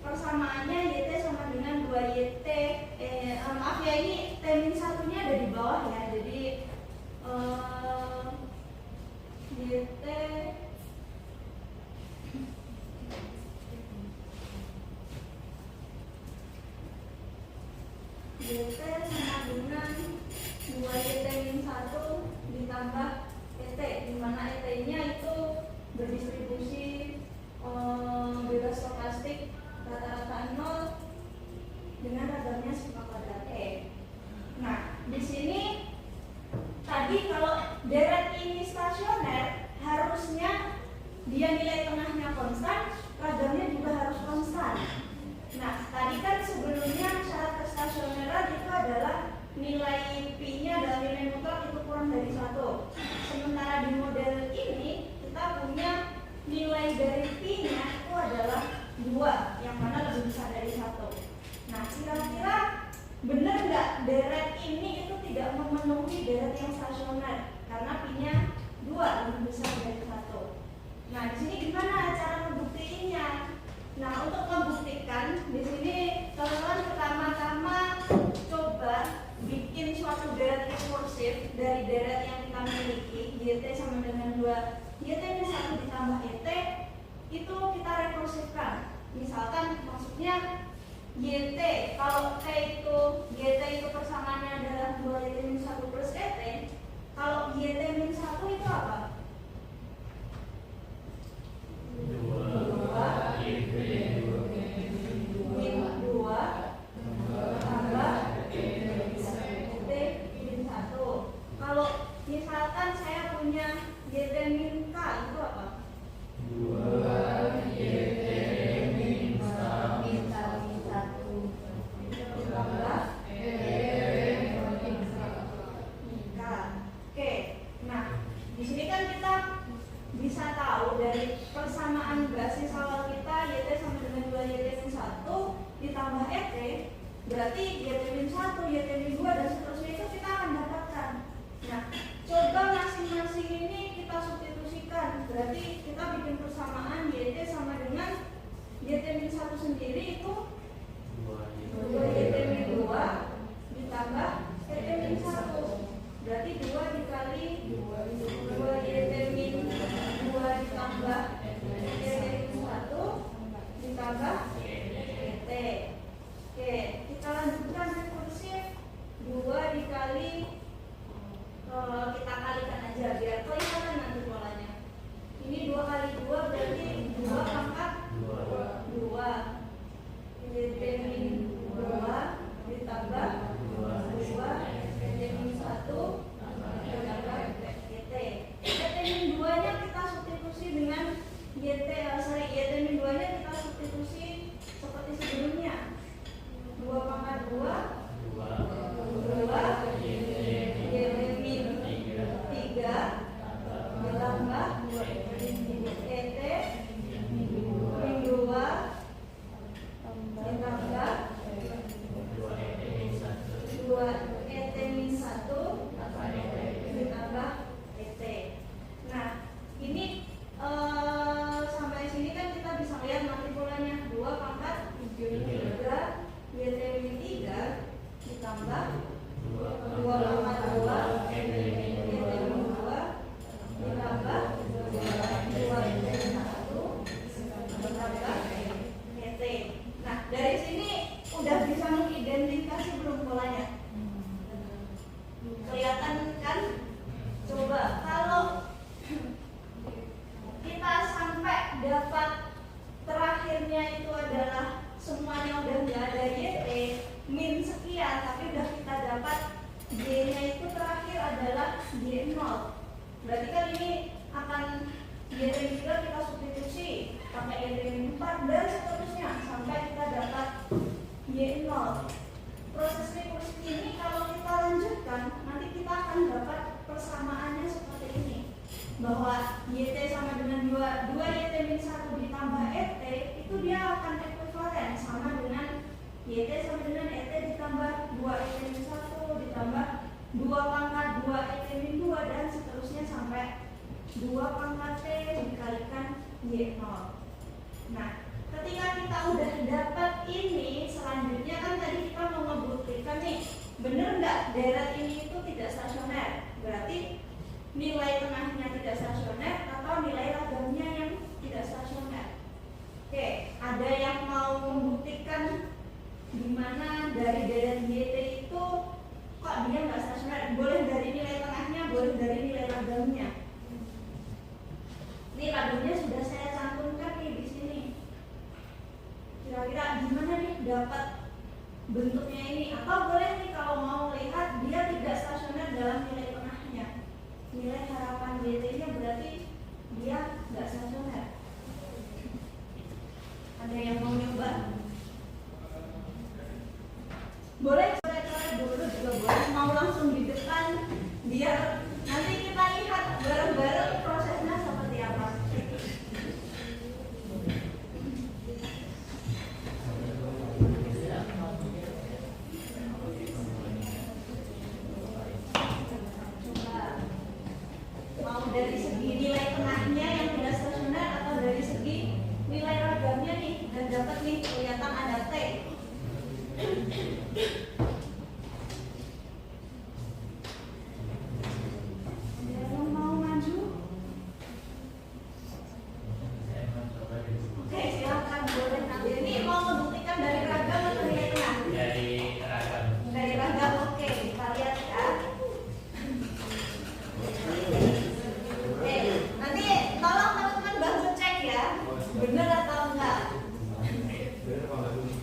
persamaannya YT sama dengan 2YT. Maaf ya, ini T-1 nya ada di bawah ya, jadi YT sama dengan 2YT-1 ditambah ET, di mana ET-nya itu berdistribusi bebas stokastik rata-rata 0 dengan ragamnya sigma kuadrat E. Nah, di sini tadi kalau deret ini stasioner, harusnya dia nilai tengahnya konstan, ragamnya juga harus konstan. Nah, tadi kan sebelumnya syarat kestasioneran itu adalah nilai P-nya dalam nilai mutlak itu kurang dari 1. Sementara di model ini kita punya nilai dari P-nya itu adalah 2, yang mana lebih besar dari 1. Nah, kita benar nggak deret ini itu tidak memenuhi deret yang stasioner karena P-nya 2 lebih besar dari 1. Nah, di sini gimana cara membuktiinnya? Nah, untuk membuktikan di sini teman-teman pertama-tama coba bikin suatu deret rekursif dari deret yang kita miliki, YT sama dengan 2 YT ini 1 ditambah YT, itu kita rekursifkan. Misalkan maksudnya YT, kalau T itu YT itu persamaannya adalah 2 YT min 1 plus ET, kalau YT min 1 itu apa? 2 YT min 2 tambah YT min 1. Kalau misalkan saya punya YT min K itu apa? 2 YT min 1 Oke, nah di sini kan kita bisa tahu dari persamaan basis awal kita YT sama dengan 2 YT min 1 ditambah ET, berarti YT min 1, YT min 2 dan seterusnya itu kita akan dapatkan. Nah, coba masing-masing ini kita substitusikan, berarti kita bikin persamaan YT sama dengan YT min 1 sendiri itu 2 YT min 2 ditambah YT min 1, berarti 2 dikali 2 YT min 2 ditambah YT min 1 ditambah YT. Oke, kita lanjutkan rekursif 2 dikali kita kalikan aja biar kelihatan nanti polanya. Ini 2 kali 2 berarti 2 pangkat 2 YT min 2 ditambah 2 YT min 1 ditambah YT. YT min 2 nya kita substitusi dengan YT min 2 nya kita substitusi seperti sebelumnya. 2 pangkat 2 YT min 3 ditambah YT min 2 ditambah 2 YT min 1 ditambah YT. Nah, ini sampai sini kan kita bisa lihat nanti polanya 2 pangkat 3 YT min 3 ditambah 2 pangkat 2 YT min 2 ditambah 2 YT min 1 ditambah YT. Nah, dari sini udah bisa mengidentifikasi belum polanya? Kelihatan kan? Coba kalau kita sampai dapat terakhirnya itu adalah semuanya udah nggak ada YT min sekian, tapi udah kita dapat Y-nya itu terakhir adalah Y0. Berarti kan ini akan YT min 3 kita substitusi pakai YT min 4 dan seterusnya sampai kita dapat Y0. Proses rekursif ini kalau kita lanjutkan nanti kita akan dapat persamaannya seperti ini, bahwa YT sama dengan 2 YT min 1 ditambah ET itu dia akan ekuivalen sama dengan YT sama dengan ET ditambah 2 YT min 1 ditambah 2 pangkat 2 YT min 2 dan seterusnya sampai 2 pangkat T dikalikan Y0. Nah, ketika kita udah dapat ini, selanjutnya kan tadi kita mau ngebuktikan nih, bener nggak deret ini itu tidak stasioner? Berarti nilai tengahnya tidak stasioner atau nilai ragamnya yang tidak stasioner. Oke, ada yang mau membuktikan gimana dari deret YT itu kok dia nggak stasioner? Boleh dari nilai tengahnya, boleh dari nilai ragamnya. Ini ragamnya sudah saya cantumkan nih di sini. Kira-kira gimana nih dapat bentuknya ini? Atau boleh nih kalau mau lihat dia tidak stasioner dalam nilai tengahnya. Nilai harapan YT-nya berarti dia nggak stasioner. Ada yang mau nyoba? Boleh coret-coret dulu juga boleh. Mau langsung di depan biar nanti kita lihat bareng-bareng prosesnya seperti apa. Yang mau maju? Oke, silakan boleh ambil. Ini mau membuktikan dari ragam atau nilai tengah? Dari ragam. Dari ragam, oke. Kita lihat ya. Oke, nanti tolong teman-teman bantu cek ya, bener atau enggak. Bener apa enggak dulu?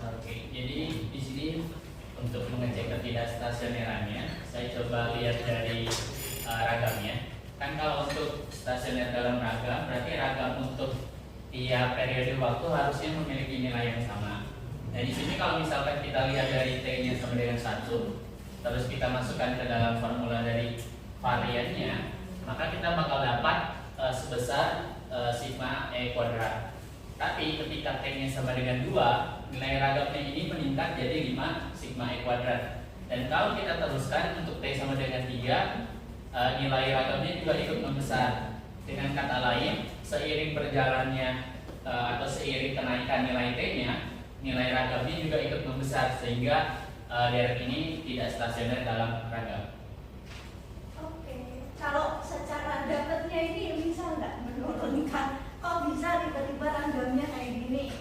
Oke, jadi di sini untuk mengecek ketidakstasionerannya, saya coba lihat dari ragamnya. Kan kalau untuk stasioner dalam ragam, berarti ragam untuk tiap periode waktu harusnya memiliki nilai yang sama. Nah di sini kalau misalkan kita lihat dari T-nya sama dengan 1, terus kita masukkan ke dalam formula dari variannya, maka kita bakal dapat sebesar sigma E kuadrat. Tapi ketika T-nya sama dengan 2, nilai ragamnya ini meningkat jadi 5 sigma E kuadrat. Dan kalau kita teruskan untuk T sama dengan 3, nilai ragamnya juga ikut membesar. Dengan kata lain, seiring berjalannya atau seiring kenaikan nilai T-nya, nilai ragamnya juga ikut membesar sehingga derek ini tidak stasioner dalam ragam. Oke, kalau secara dapatnya ini bisa nggak menurunkan? Kok bisa tiba-tiba ragamnya kayak gini?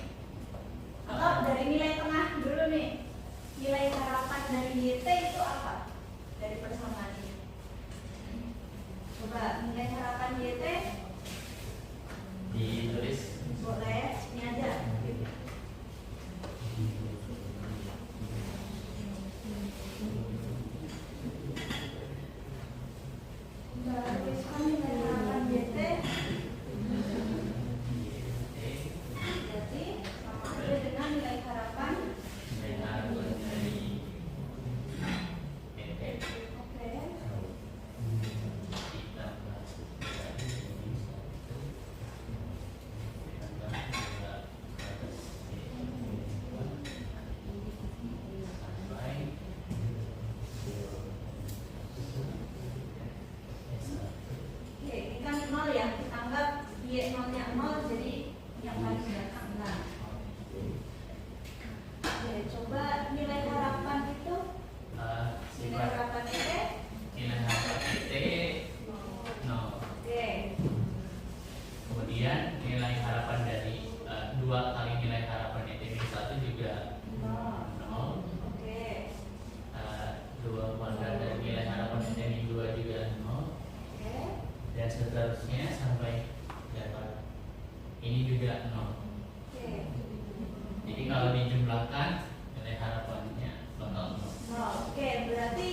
Atau dari nilai tengah dulu nih, nilai harapan dari YT itu apa? Dari persamaan ini. Coba nilai harapan YT Ditulis boleh, ini aja. Tuliskan nilai harapan YT. Jadi sama aja dengan nilai harapan. nilai harapan dari PT Oke. ditambah Oke, ini kan 0 ya, kita anggap Y 0-nya 0, jadi yang paling belakang nah. Oke, coba nilai harapan itu, nilai harapan itu nilai harapan PT 0. Oke, Kemudian nilai harapan dari 2 kali nilai harapan ETB1 juga 0. 0. Oke, 2 kuadrat dari nilai harapan ETB2 juga 0. oke, Dan seterusnya sampai dapat ini juga 0. oke. Jadi kalau dijumlahkan nilai harapannya bakal 0. Oke, berarti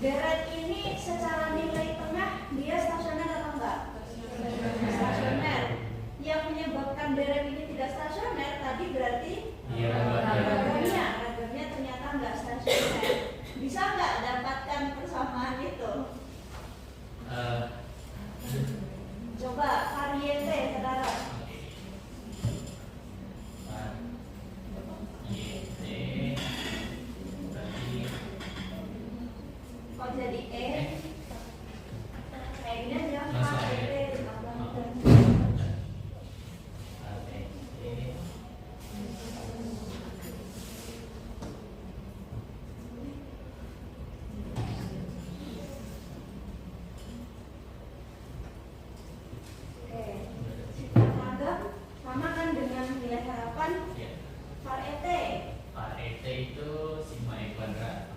deret ini secara nilai tengah dia stasioner atau enggak? Stasioner. Yang menyebabkan deret ini tidak stasioner tadi berarti Iya, ragamnya. ragamnya ternyata enggak stasioner. Bisa enggak dapatkan persamaan itu? Coba variete, saudara. Kok jadi E? Kayak gini aja. Langsung aja. variete ditambahkan. Oke. Sifat ragam sama kan dengan nilai harapan variete. Var ET itu sigma E kuadrat.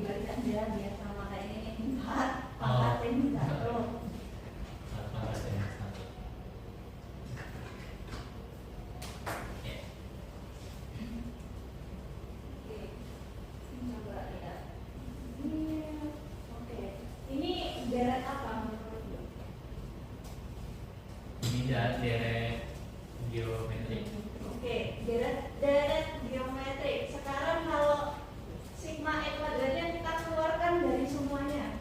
dibalik aja biar sama kayak ini 4 pangkat ini 1. Coba lihat. Oke. Ini deret apa menurut lu? Ini deret geometrik. Oke, deret geometrik. Sekarang kalau sigma E kuadratnya kita keluarkan dari semuanya.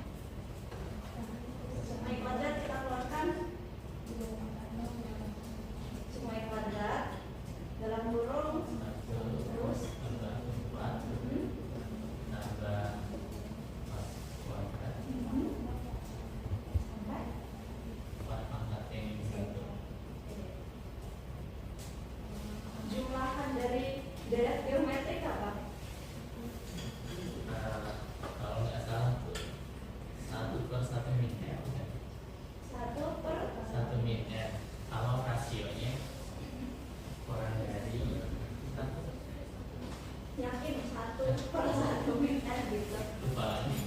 Sigma E kuadrat kita keluarkan sigma E kuadrat dalam kurung terus jumlahan dari deret geometrik apa? Kalau nggak salah tuh 1/1 meter. 1 meter. Kalau rasionya kurang dari 1. Yakin 1/1 meter gitu. Lupa lagi.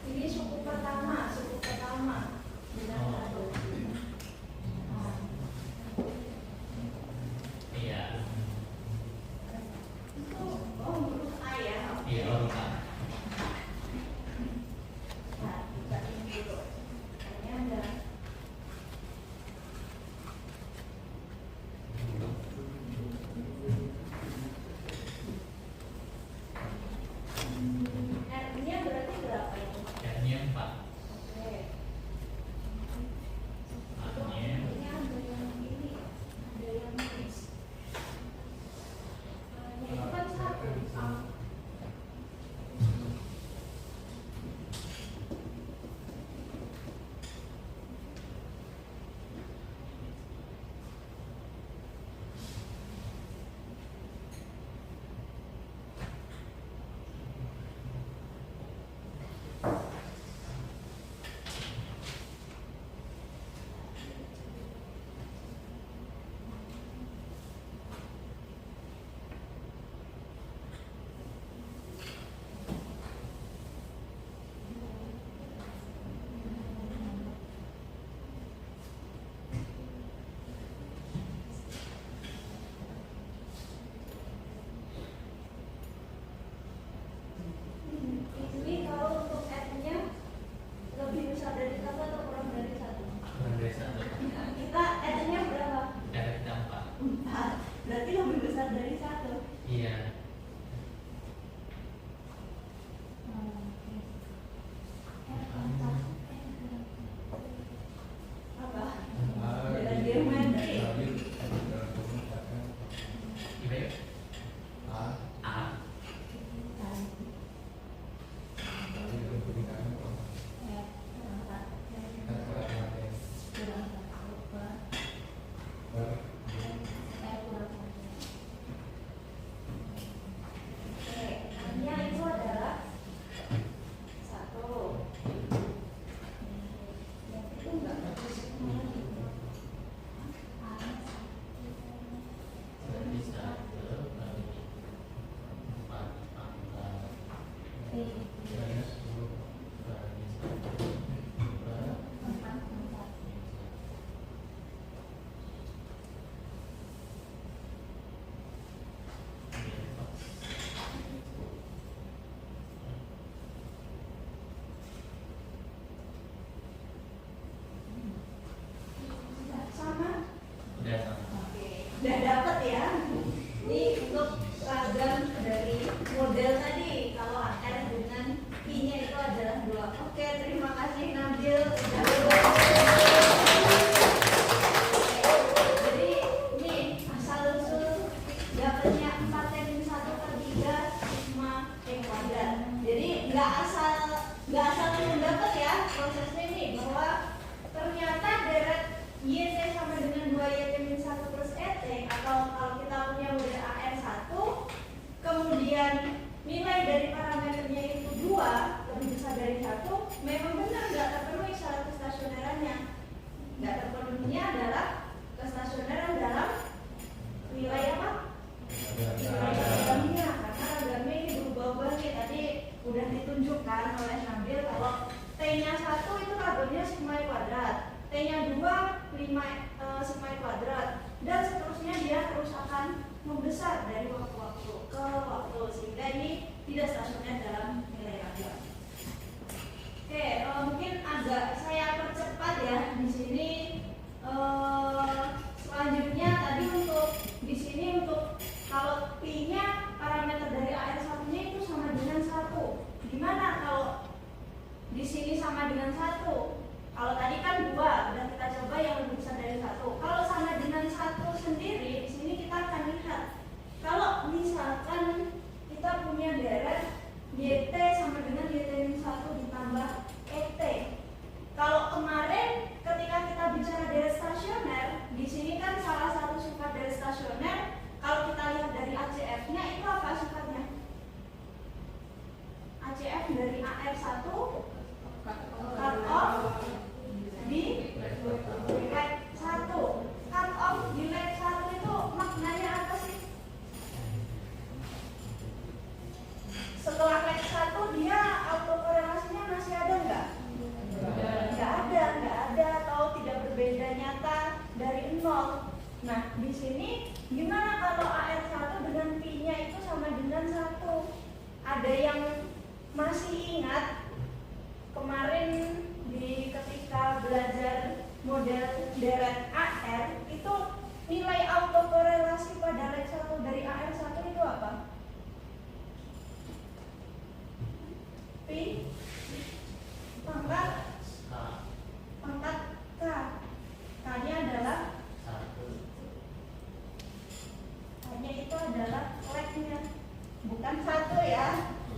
Ini suku pertama. Benar satu. Iya. Oh, huruf A ya. Iya, orang kan. Nah, kita ini dulu. Ini ada sigma kuadrat, dan seterusnya dia terus akan membesar dari waktu ke waktu, sehingga ini tidak stasioner dalam nilai ragam. Oke, mungkin agak saya percepat ya di sini. Selanjutnya tadi untuk di sini untuk kalau P-nya parameter dari AR1-nya itu sama dengan 1. Gimana kalau di sini sama dengan 1? Kalau tadi kan 2, dan kita coba yang lebih besar dari 1. Kalau sama dengan 1 sendiri, di sini kita akan lihat. Kalau misalkan kita punya deret YT sama dengan YT-1 ditambah ET. Kalau kemarin ketika kita bicara deret stasioner, di sini kan salah satu sifat deret stasioner, kalau kita lihat dari ACF-nya itu apa sifatnya? ACF dari AR1 cut off di leg 1. Cut off di leg 1 itu maknanya apa sih? Setelah leg 1 dia autokorelasinya masih ada nggak? Nggak ada atau tidak berbeda nyata dari 0. Nah, di sini gimana kalau AR1 dengan P-nya itu sama dengan 1? Ada yang masih ingat kemarin ketika belajar model deret AR itu nilai autokorelasi pada leg 1 dari AR1 itu apa? P pangkat K. K-nya adalah K-nya itu adalah leg-nya, bukan 1 ya.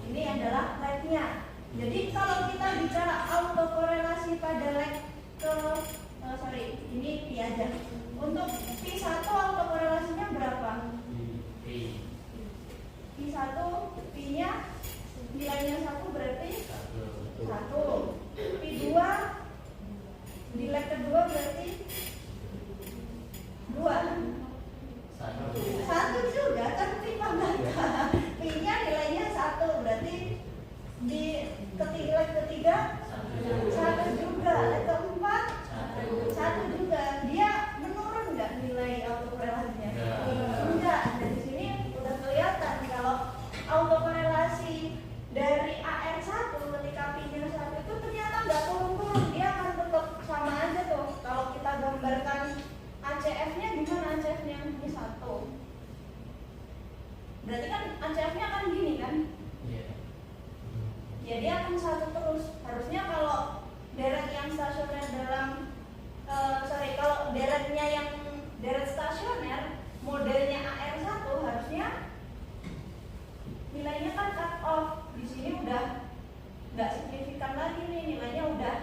Ini adalah leg-nya. Jadi kalau kita bicara autokorelasi pada leg ini P aja. Untuk P1 autokorelasinya berapa? P1 P-nya nilainya 1 berarti 1. P2 di leg kedua berarti 2. 1 juga kan P pangkat K. P-nya nilainya 1 berarti di leg ketiga 1 juga, leg keempat 1 juga. Dia menurun nggak nilai autokorelasinya? Enggak. Dan di sini udah kelihatan kalau autokorelasi dari AR1 ketika P-nya 1 itu ternyata nggak turun-turun, dia akan tetap sama aja tuh. Kalau kita gambarkan ACF-nya gimana? ACF-nya ini 1. Berarti kan ACF-nya akan gini kan? Ya dia akan 1 terus. Harusnya kalau deret yang stasioner dalam kalau deretnya yang deret stasioner modelnya AR1 harusnya nilainya kan cut off. Di sini udah nggak signifikan lagi nih, nilainya udah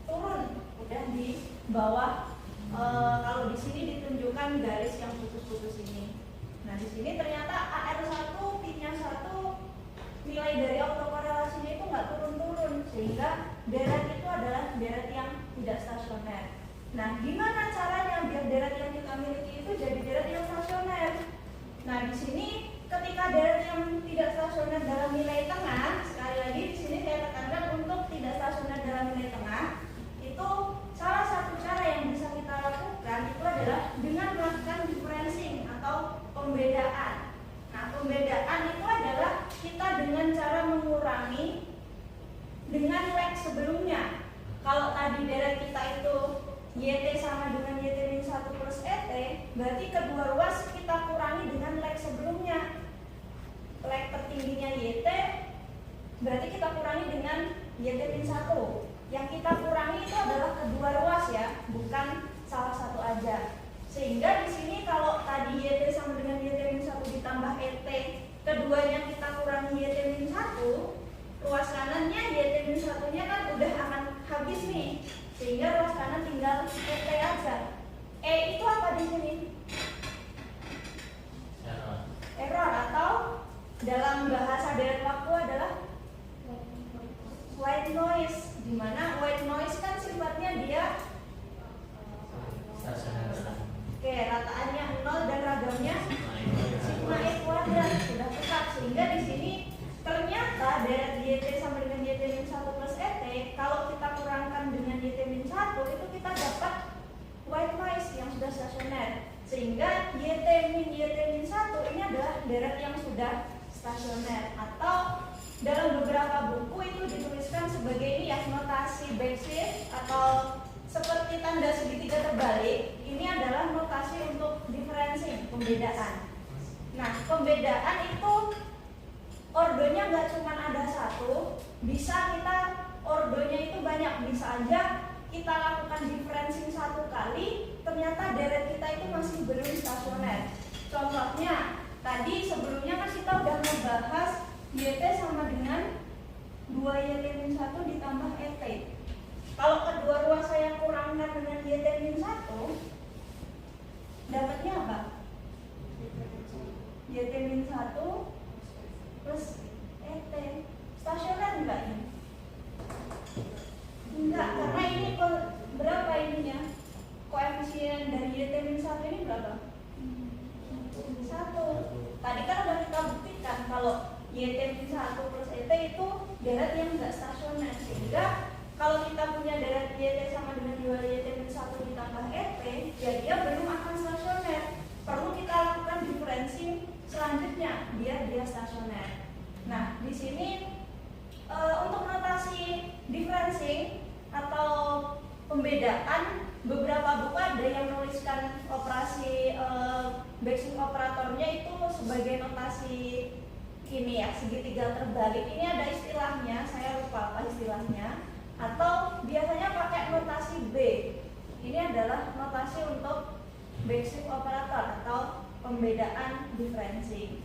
turun, udah di bawah. Kalau di sini ditunjukkan garis yang putus-putus ini. Nah di sini ternyata AR1 P-nya 1 nilai dari autokorelasinya itu nggak turun-turun, sehingga deret itu adalah deret yang tidak stasioner. Nah gimana caranya biar deret yang kita miliki itu jadi deret yang stasioner? Nah di sini ketika deret yang tidak stasioner dalam nilai tengah, sekali lagi di sini saya tekankan untuk tidak stasioner dalam nilai tengah, itu salah satu cara yang bisa kita lakukan itu adalah dengan melakukan differencing atau pembedaan. Nah pembedaan itu adalah kita dengan cara mengurangi dengan leg sebelumnya. Kalau tadi deret kita itu YT sama dengan YT-1 plus ET, berarti kedua ruas kita kurangi dengan leg sebelumnya. Leg tertingginya YT, berarti kita kurangi dengan YT-1. Yang kita kurangi itu adalah kedua ruas ya, bukan salah satu aja. Sehingga di sini kalau tadi YT sama dengan YT-1 ditambah ET, keduanya kita kurangi YT-1, ruas kanannya YT-1-nya kan udah akan habis nih. Sehingga ruas kanan tinggal ET aja. E itu apa di sini? Error atau dalam bahasa deret waktu adalah white noise, di mana white noise kan sifatnya dia oke, rataannya 0 dan ragamnya sigma E kuadrat, sudah tepat. Sehingga di sini ternyata deret YT sama dengan YT-1 plus ET, kalau kita kurangkan dengan YT-1 itu kita dapat white noise. stasioner, sehingga YT min 1 ini adalah deret yang sudah stasioner. Atau dalam beberapa buku itu dituliskan sebagai ini ya, notasi backshifts atau seperti tanda segitiga terbalik. Ini adalah notasi untuk differencing, pembedaan. Nah, pembedaan itu ordonya nggak cuma ada satu, bisa kita ordonya itu banyak. Bisa aja kita lakukan differencing satu kali, ternyata deret kita itu masih belum stasioner. Contohnya, tadi sebelumnya kan kita udah membahas YT sama dengan 2YT-1 ditambah ET. Kalau kedua ruas saya kurangkan dengan YT-1, dapatnya apa? YT-1 plus ET. Stasioner enggak ini? Enggak, karena ini berapa ininya? Koefisien dari YT-1 ini berapa? 1. Tadi kan udah kita buktikan kalau YT-1 plus ET itu deret yang enggak stasioner. Sehingga kalau kita punya deret YT sama dengan 2YT-1 ditambah ET, ya dia belum akan stasioner. Perlu kita lakukan differencing selanjutnya biar dia stasioner. Nah, di sini untuk notasi differencing atau pembedaan, beberapa buku ada yang menuliskan operasi backshifting operatornya itu sebagai notasi ini ya, segitiga terbalik. Ini ada istilahnya, saya lupa apa istilahnya. Atau biasanya pakai notasi B. Ini adalah notasi untuk backshifting operator atau pembedaan differencing.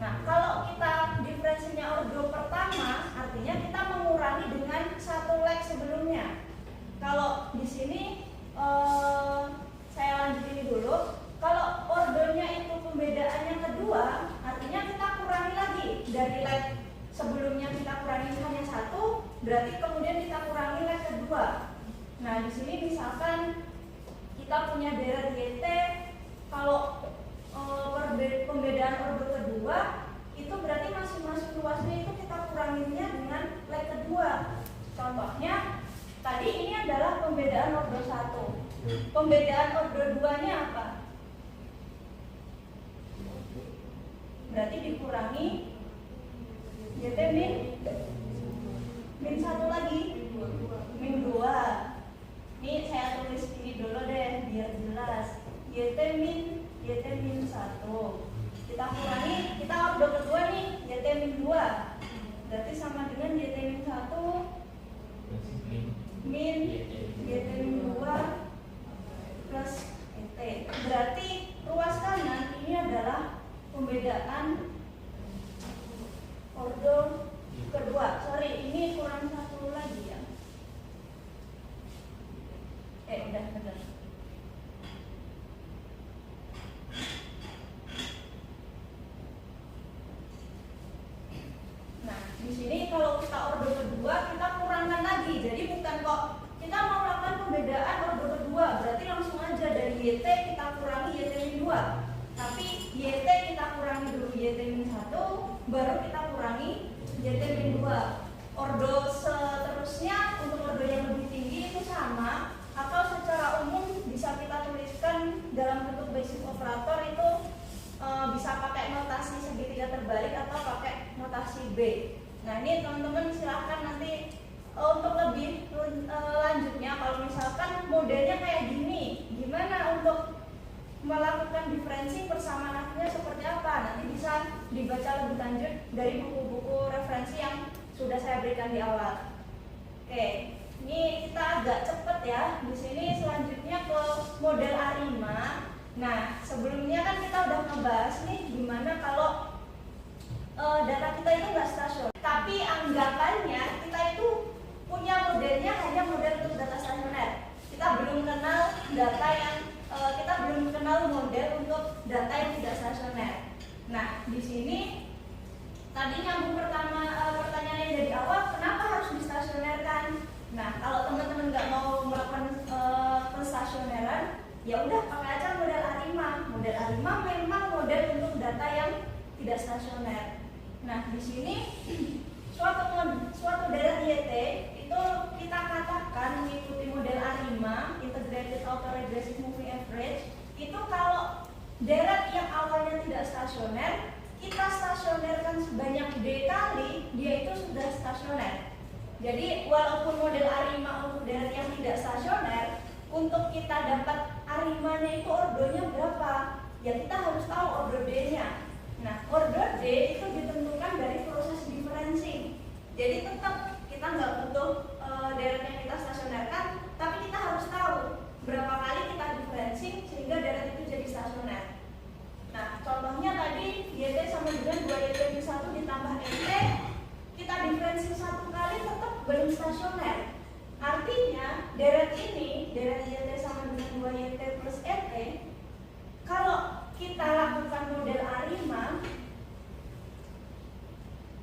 Nah, kalau kita differencingnya ordo pertama, artinya kita mengurangi dengan satu leg sebelumnya. Kalau di sini saya lanjut ini dulu. Kalau ordonya itu pembedaannya kedua, artinya kita kurangi lagi dari leg sebelumnya, kita kurangi hanya satu, berarti kemudian kita kurangi leg kedua. Nah, di sini misalkan kita punya deret YT, kalau pembedaan ordo kedua itu berarti masing-masing ruasnya itu kita kuranginnya dengan leg kedua. Contohnya tadi ini adalah pembedaan ordo 1. Pembedaan ordo 2-nya apa? Berarti dikurangi YT min 1 lagi, min 2. Ini saya tulis ini dulu deh biar jelas. YT min 1. Kita kurangi, kita ordo kedua nih, YT min 2. Berarti sama dengan YT min 1 min YT min 2 plus ET. Berarti ruas kanan ini adalah pembedaan ordo kedua. Sorry, ini kurang satu lagi ya. Udah benar. Nah, di sini kalau kita ordo kedua, kita kurangkan lagi. Jadi bukan kok kita mau melakukan pembedaan ordo kedua, berarti langsung aja dari YT kita kurangi YT min 2. Tapi YT kita kurangi dulu YT min 1, baru kita kurangi YT min 2. Ordo seterusnya untuk ordo yang lebih tinggi itu sama, atau secara umum bisa kita tuliskan dalam bentuk backshifting operator itu bisa pakai notasi segitiga terbalik atau pakai notasi B. Nah, ini teman-teman silahkan nanti untuk lebih lanjutnya, kalau misalkan modelnya kayak gini, gimana untuk melakukan differencing persamaan seperti apa, nanti bisa dibaca lebih lanjut dari buku-buku referensi yang sudah saya berikan di awal. Oke, ini kita agak cepet ya. Di sini selanjutnya ke model ARIMA. Nah, sebelumnya kan kita udah ngebahas nih gimana kalau data kita itu nggak stasioner, tapi anggapannya kita itu punya modelnya hanya model untuk data stasioner. Kita belum kenal data yang kita belum kenal model untuk data yang tidak stasioner. Nah, di sini tadi nyambung pertanyaan yang dari awal, kenapa harus distasionerkan? Nah, kalau teman-teman nggak mau melakukan penstasioneran, ya udah pakai aja model ARIMA. Model ARIMA memang model untuk data yang tidak stasioner. Nah, di sini suatu deret YT itu kita katakan mengikuti model ARIMA, Integrated Autoregressive Moving Average, itu kalau deret yang awalnya tidak stasioner, kita stasionerkan sebanyak D kali, dia itu sudah stasioner. Jadi walaupun model A5 untuk deret yang tidak stasioner, untuk kita dapat A5-nya itu ordonya berapa? Ya kita harus tahu ordo D-nya. Nah, ordo D itu ditentukan dari proses differencing. Jadi tetap kita nggak butuh deret yang kita stasionerkan, tapi kita harus tahu berapa kali kita differencing sehingga deret itu jadi stasioner. Nah, contohnya tadi YT sama dengan 2YT min 1 ditambah NT, kita differencing satu kali tetap belum stasioner. Artinya deret ini, deret YT sama dengan 2YT plus NT, kalau kita lakukan model A5,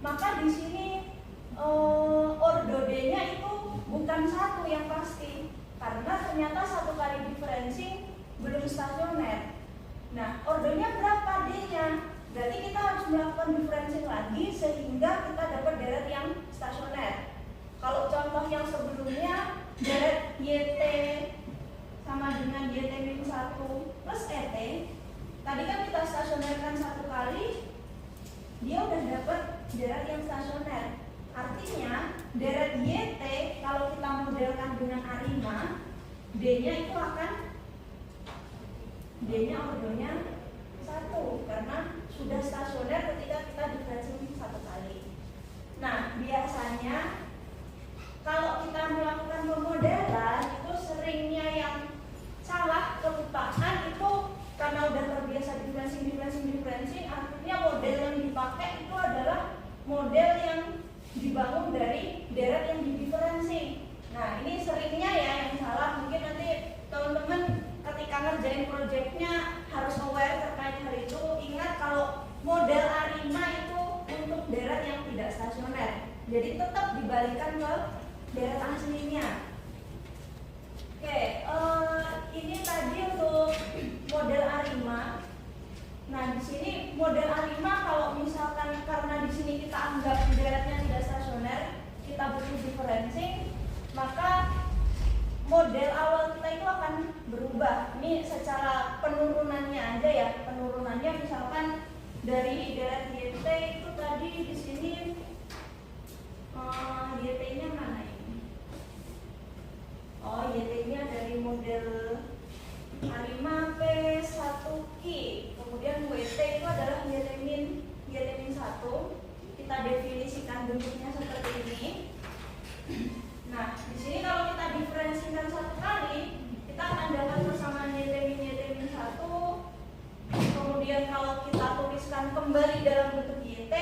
maka di sini ordo D-nya itu bukan satu yang pasti, karena ternyata satu kali differencing belum stasioner. Nah, ordonya berapa D-nya? Berarti kita harus melakukan differencing lagi sehingga kita dapat deret yang stasioner. Kalau contoh yang sebelumnya, deret YT sama dengan YT min 1 plus ET, tadi kan kita stasionerkan satu kali, dia udah dapat deret yang stasioner. Artinya deret YT kalau kita modelkan dengan A5, D-nya itu akan D-nya ordonya 1 karena sudah stasioner ketika kita differencing satu kali. Nah, biasanya kalau kita melakukan pemodelan itu seringnya yang salah, kelupaan itu karena udah terbiasa differencing, artinya model yang dipakai itu adalah model yang dibangun dari deret yang di differencing. Nah, ini seringnya ya yang salah. Mungkin nanti teman-teman ketika ngerjain proyeknya harus aware terkait hal itu. Ingat kalau model A5 itu untuk deret yang tidak stasioner, jadi tetap dibalikan ke deret aslinya. Oke, ini tadi untuk model A5. Nah, di sini model A5 kalau misalkan karena di sini kita anggap deretnya tidak stasioner, kita butuh differencing, maka model awal kita itu akan berubah. Ini secara penurunannya aja ya. Penurunannya misalkan dari deret YT itu tadi di sini YT-nya mana ini? Oh, YT-nya dari model A5 P1Q. Kemudian WT itu adalah YT min 1. Kita definisikan bentuknya seperti ini. Nah, di sini kalau kita diferensikan satu kali, kita akan dapat persamaan YT min 1. Kemudian kalau kita tuliskan kembali dalam bentuk YT,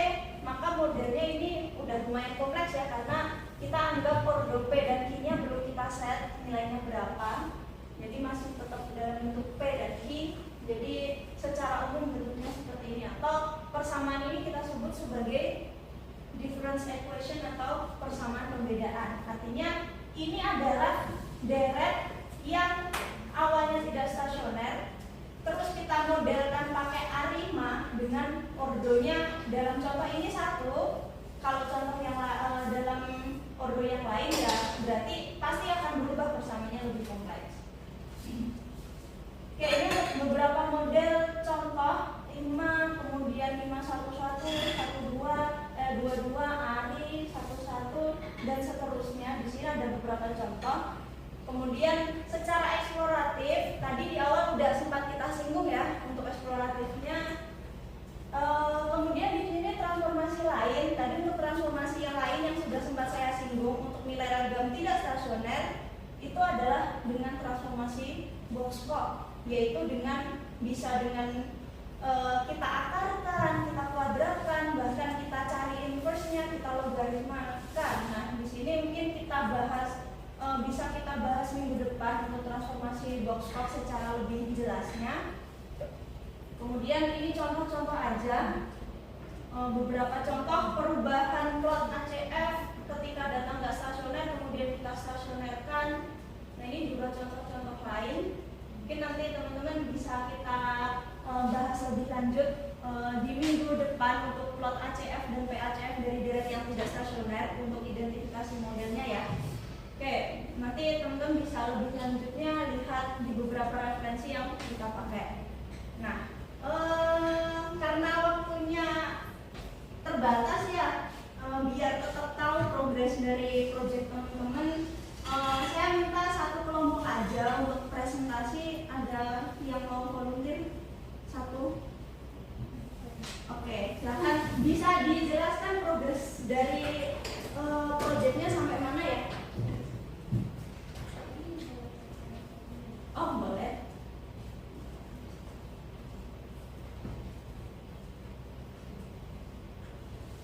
maka modelnya ini udah lumayan kompleks ya, karena kita anggap ordo P dan Q-nya belum kita set nilainya berapa. Jadi masih tetap dalam bentuk P dan Q. Jadi secara umum bentuknya seperti ini, atau persamaan ini kita sebut sebagai difference equation atau persamaan perbedaan. Artinya ini adalah deret yang awalnya tidak stasioner, terus kita modelkan pakai A5 dengan ordonya dalam contoh ini 1. Kalau contoh yang dalam ordo yang lain ya berarti pasti akan berubah persamaannya lebih kompleks. Oke, ini beberapa model contoh 5, kemudian 511, 22, ARI, 11 dan seterusnya. Di sini ada beberapa contoh. Kemudian secara eksploratif tadi di awal udah sempat kita singgung ya untuk eksploratifnya. Kemudian di sini transformasi lain. Tadi untuk transformasi yang lain yang sudah sempat saya singgung untuk nilai ragam tidak stasioner itu adalah dengan transformasi Box-Cox, yaitu dengan bisa dengan kita akarkan, kita kuadratkan, bahkan kita cari inverse-nya, kita logaritmakan. Nah, di sini mungkin kita bahas bisa kita bahas minggu depan untuk transformasi Box-Cox secara lebih jelasnya. Kemudian ini contoh-contoh aja, beberapa contoh perubahan plot ACF ketika data nggak stasioner kemudian kita stasionerkan. Nah, ini juga contoh-contoh lain. Mungkin nanti teman-teman bisa kita bahas lebih lanjut di minggu depan untuk plot ACF dan PACF dari deret yang tidak stasioner untuk identifikasi modelnya ya. Oke, nanti teman-teman bisa lebih lanjutnya lihat di beberapa referensi yang kita pakai. yang mau volunteer? Satu. Oke, silakan. Bisa dijelaskan progres dari proyeknya sampai mana ya? Oh, boleh.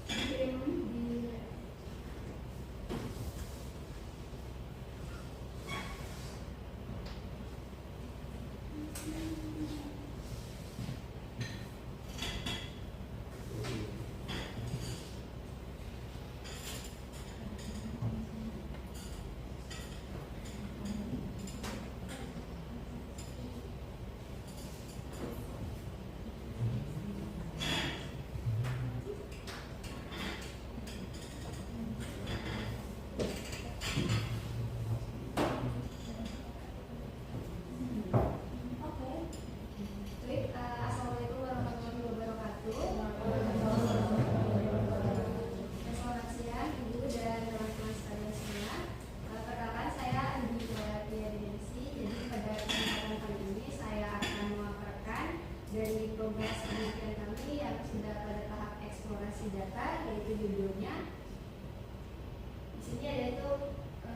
Kirim di Assalamualaikum warahmatullahi wabarakatuh. Selamat siang Ibu dan teman-teman sekalian semua. Perkenalkan saya Andi Dedensi. Jadi pada kesempatan kali ini saya akan memaparkan dari progres penelitian kami yang sudah pada tahap eksplorasi data, yaitu judulnya di sini yaitu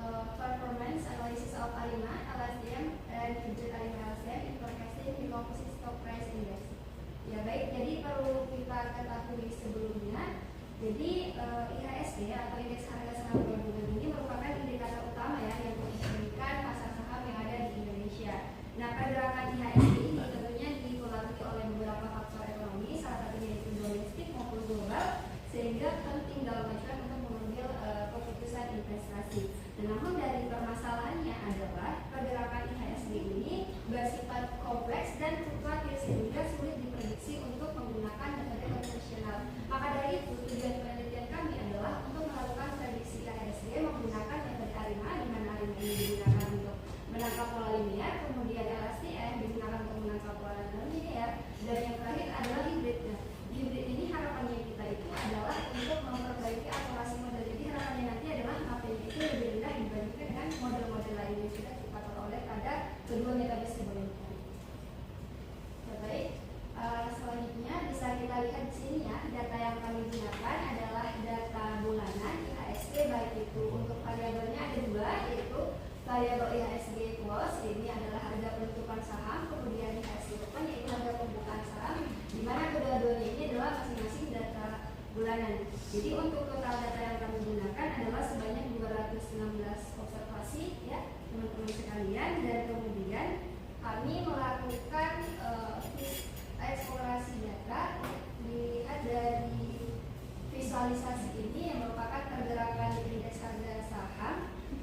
Performance Analysis of Alima LSDM and Budget Alima LSDM in Forecasting the Composite Stock Price Index. Ya baik, jadi perlu kita ketahui sebelumnya, jadi IHSG atau Indeks Harga Saham Gabungan ini merupakan indikator utama ya yang memberikan pasar saham yang ada di Indonesia. Nah, pergerakan IHSG ini tentunya dipengaruhi oleh beberapa faktor ekonomi, salah satunya itu domestik maupun global, sehingga penting dalam acuan untuk mengambil keputusan investasi. Nah, namun dari permasalahannya adalah pergerakan IHSG ini bersifat kompleks dan fluktuatif sehingga sulit diprediksi untuk menggunakan metode konvensional. Maka dari itu tujuan penelitian kami adalah untuk melakukan prediksi IHSG menggunakan metode ARIMA, di mana ARIMA ini digunakan untuk menangkap pola linear, kemudian LSTM digunakan untuk menangkap pola non-linear, dan yang terakhir adalah hybrid. Nah, hybrid ini harapannya kita itu adalah untuk memperbaiki akurasi model. Jadi harapannya nanti adalah API itu lebih rendah dibandingkan dengan model-model lain yang sudah kita peroleh pada kedua metode sebelumnya. Ya, baik, selanjutnya bisa kita lihat di sini ya, data yang kami gunakan adalah data bulanan IHSG, baik itu untuk variabelnya ada dua, yaitu variabel IHSG close, ini adalah harga penutupan saham, kemudian IHSG open yaitu harga pembukaan saham, di mana kedua-duanya ini adalah masing-masing data bulanan. Jadi untuk total data yang kami gunakan adalah sebanyak 216 observasi ya teman-teman sekalian, dan kemudian kami melakukan eksplorasi data. Dilihat dari visualisasi ini yang merupakan pergerakan indeks harga saham.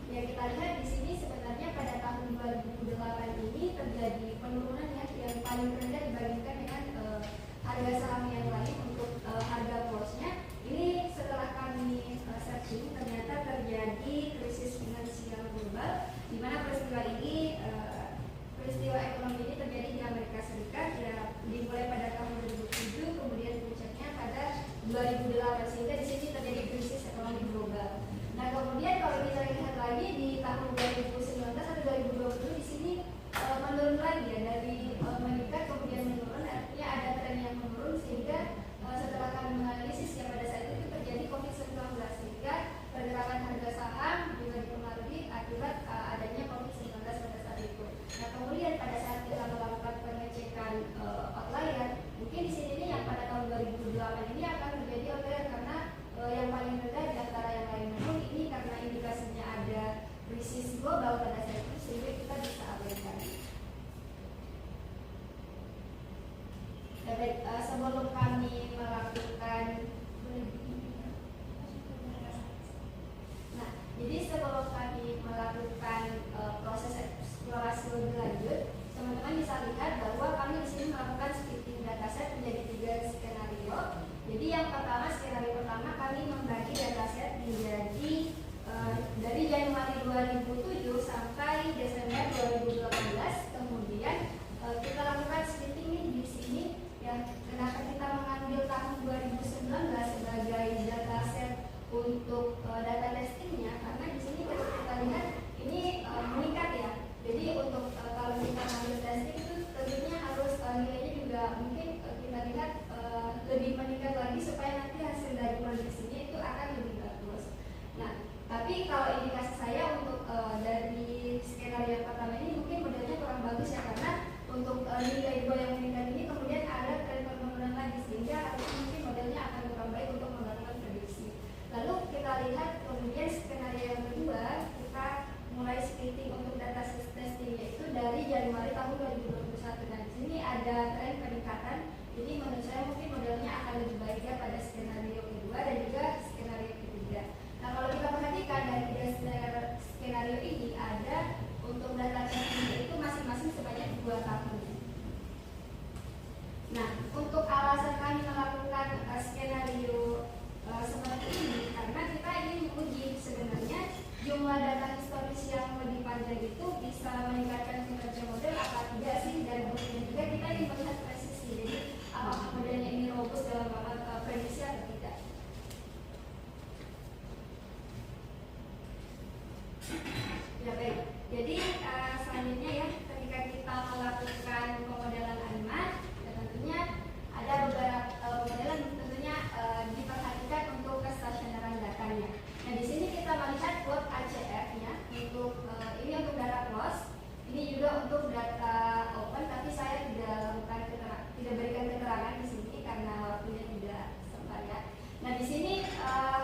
Yang kita lihat di sini sebenarnya pada tahun 2008 ini terjadi penurunan yang paling rendah dibandingkan dengan harga saham yang lain untuk harga close-nya. Ini setelah kami searching ternyata terjadi krisis finansial global, di mana peristiwa ekonomi ini terjadi di Amerika Serikat ya, dimulai pada tahun 2007, kemudian puncaknya pada 2008, sehingga di sini terjadi krisis ekonomi global. Nah, kemudian kalau kita lihat lagi di tahun 2019 atau 2020 di sini menurun lagi ya, dari meningkat kemudian menurun, artinya ada tren yang menurun, sehingga setelah kami menganalisis ya pada saat itu terjadi COVID-19, sehingga pergerakan harga saham juga dipengaruhi akibat adanya COVID-19 pada saat itu. Nah, kemudian pada saat kita melakukan pengecekan outlier, mungkin di sini nih yang pada tahun 2008 ini akan terjadi outlier karena yang paling rendah di antara yang lain. Namun ini karena indikasinya ada krisis global pada saat itu, sehingga kita bisa abaikan. Baik, sebelum kami melakukan jadi sebelum kami melakukan proses eksplorasi lebih lanjut, teman-teman bisa lihat bahwa kami di sini melakukan splitting dataset menjadi 3 skenario. Jadi yang pertama, skenario pertama kami membagi dataset menjadi dari Januari 2007 sampai Desember 2018. Kemudian kita lakukan splitting di sini. Ya, kenapa kita mengambil tahun 2019 sebagai dataset untuk data testingnya? Karena di sini kita lihat ini meningkat ya. Jadi untuk kalau kita ambil testing itu tentunya mungkin kita lihat lebih meningkat lagi supaya nanti hasil dari prediksinya itu akan lebih bagus. Nah, tapi kalau indikasi saya untuk dari skenario yang pertama ini mungkin modelnya kurang bagus ya, karena untuk nilai 2 yang meningkat ini kemudian ada tren penurunan lagi, sehingga harusnya mungkin modelnya akan kurang baik untuk melakukan prediksi. Lalu kita lihat kemudian skenario yang kedua, kita mulai splitting untuk data testingnya itu dari Januari tahun 2021, dan di sini ada tren peningkatan. Jadi menurut saya mungkin modelnya akan lebih baik ya pada skenario kedua dan juga skenario ketiga. Nah, kalau kita perhatikan dari 3 skenario ini ada untuk data testingnya itu masing-masing sebanyak 2 tahun. Nah, untuk alasan kami melakukan skenario seperti ini karena kita ingin menguji sebenarnya jumlah data historis yang lebih panjang itu bisa meningkatkan kinerja model apa tidak sih, dan kemudian juga kita ingin melihat presisi. Jadi apakah modelnya ini robust dalam prediksi atau tidak. Ya baik. Jadi selanjutnya ya, ketika kita melakukan pemodelan ANIMAT, tentunya ada beberapa pemodelan tentunya diperhatikan untuk kestasioneran datanya. Nah, di sini kita melihat plot ACF-nya untuk ini untuk data close, ini juga untuk data open, tapi saya tidak berikan keterangan di sini karena waktunya tidak sempat ya. Nah, di sini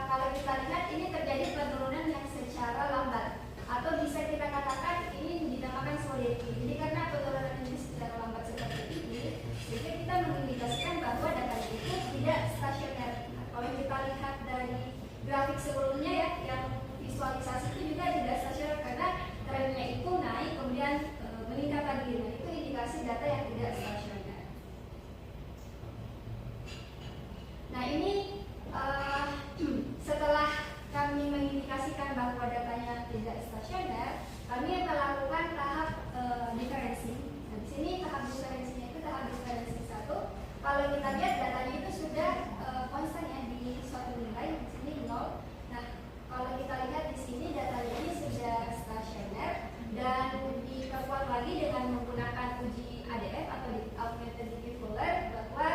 kalau kita lihat ini terjadi penurunan yang secara lambat, atau bisa kita katakan ini dinamakan solidity. Jadi karena penurunan ini secara lambat seperti ini, sehingga kita mengindikasikan bahwa data itu tidak stasioner. Nah, kalau kita lihat dari grafik sebelumnya ya, yang visualisasi itu juga tidak stasioner karena trennya itu naik kemudian meningkat lagi. Nah, itu indikasi data yang tidak stasioner. Nah, ini setelah kami mengindikasikan bahwa datanya tidak stasioner, kami melakukan tahap diferensi. Nah, di sini tahap diferensinya itu tahap diferensi 1. Kalau kita lihat datanya itu sudah konstan ya di suatu nilai, di sini 0. Nah, kalau kita lihat di sini datanya ini sudah stasioner dan diperkuat lagi dengan menggunakan uji ADF atau augmented diffuser bahwa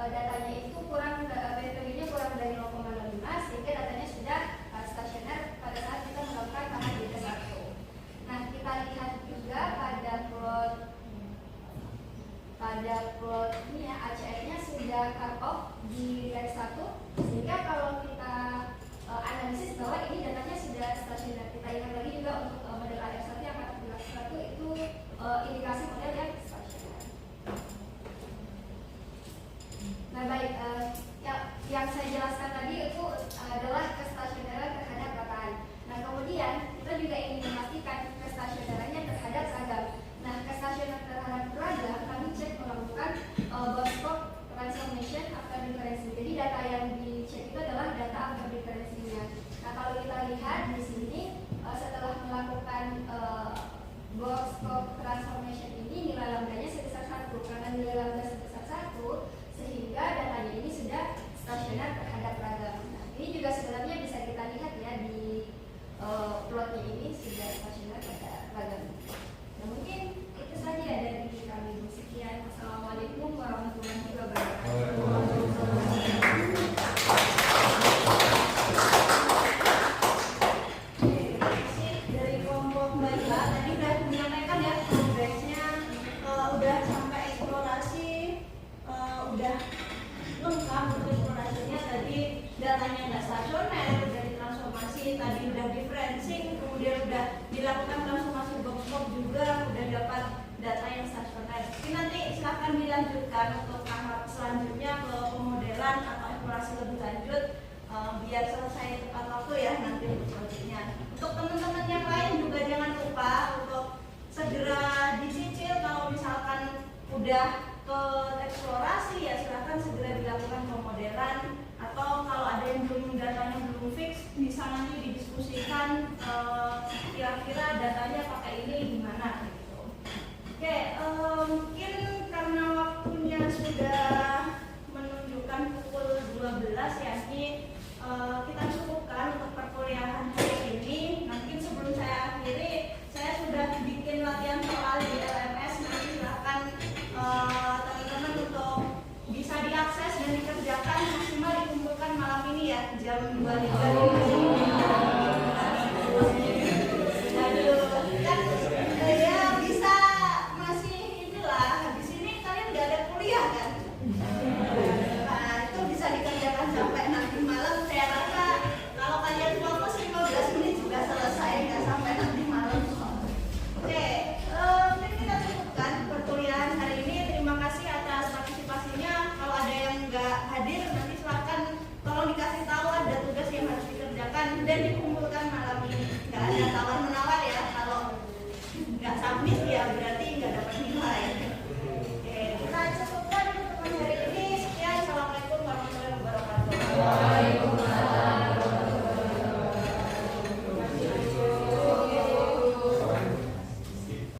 datanya itu kurang metodenya kurang dari 0,05, sehingga datanya sudah stasioner pada saat kita melakukan tahap beta 1. Nah, kita lihat juga pada plot ini ya, ACF-nya sudah cut off di leg 1, sehingga kalau kita analisis bahwa ini datanya sudah stasioner. Kita ingat lagi juga untuk model AF1 yang cut off di leg 1 itu indikasi model yang stasioner. Nah, baik, yang saya jelaskan tadi itu adalah kestasioneran terhadap rataan. Nah, kemudian kita juga ingin memastikan kestasionerannya terhadap ragam. Nah, kestasioner terhadap ragam kami cek melakukan Bostock transformation after difference. Jadi data yang dicek itu adalah data after difference-nya. Nah, kalau kita lihat di sini setelah melakukan Bostock transformation ini nilai lambdanya sebesar 1, karena nilai lambda sebesar 1 sehingga datanya ini sudah stasioner terhadap ragam. Nah, ini juga sebenarnya bisa kita lihat ya di plotnya ini sudah stasioner pada ragam. Nah, mungkin itu saja ya dari kami. Sekian. Wassalamualaikum warahmatullahi wabarakatuh. Dari kelompok Mbak Ila tadi udah menyampaikan ya progresnya, udah sampai eksplorasi, udah lengkap untuk eksplorasinya. Tadi datanya nggak stasioner, udah ditransformasi, tadi udah differencing, kemudian udah dilakukan transformasi box-box juga, udah dapat data yang stasioner. Ini nanti silahkan dilanjutkan untuk tahap selanjutnya ke pemodelan atau eksplorasi lebih lanjut, biar selesai tepat waktu ya nanti untuk selanjutnya. Untuk teman-teman yang lain juga jangan lupa untuk segera dicicil. Kalau misalkan udah ke eksplorasi ya silahkan segera dilakukan pemodelan, atau kalau ada yang belum datanya belum fix bisa nanti didiskusikan kira-kira datanya pakai ini gimana gitu. Oke, mungkin karena waktunya sudah menunjukkan pukul 12 ya, ini kita cukupkan untuk perkuliahan hari ini. Mungkin sebelum saya akhiri, saya sudah bikin latihan soal di LMS, nanti silahkan teman-teman untuk jam 2.35. Aduh, kan ya bisa masih inilah. Habis ini kalian nggak ada kuliah kan?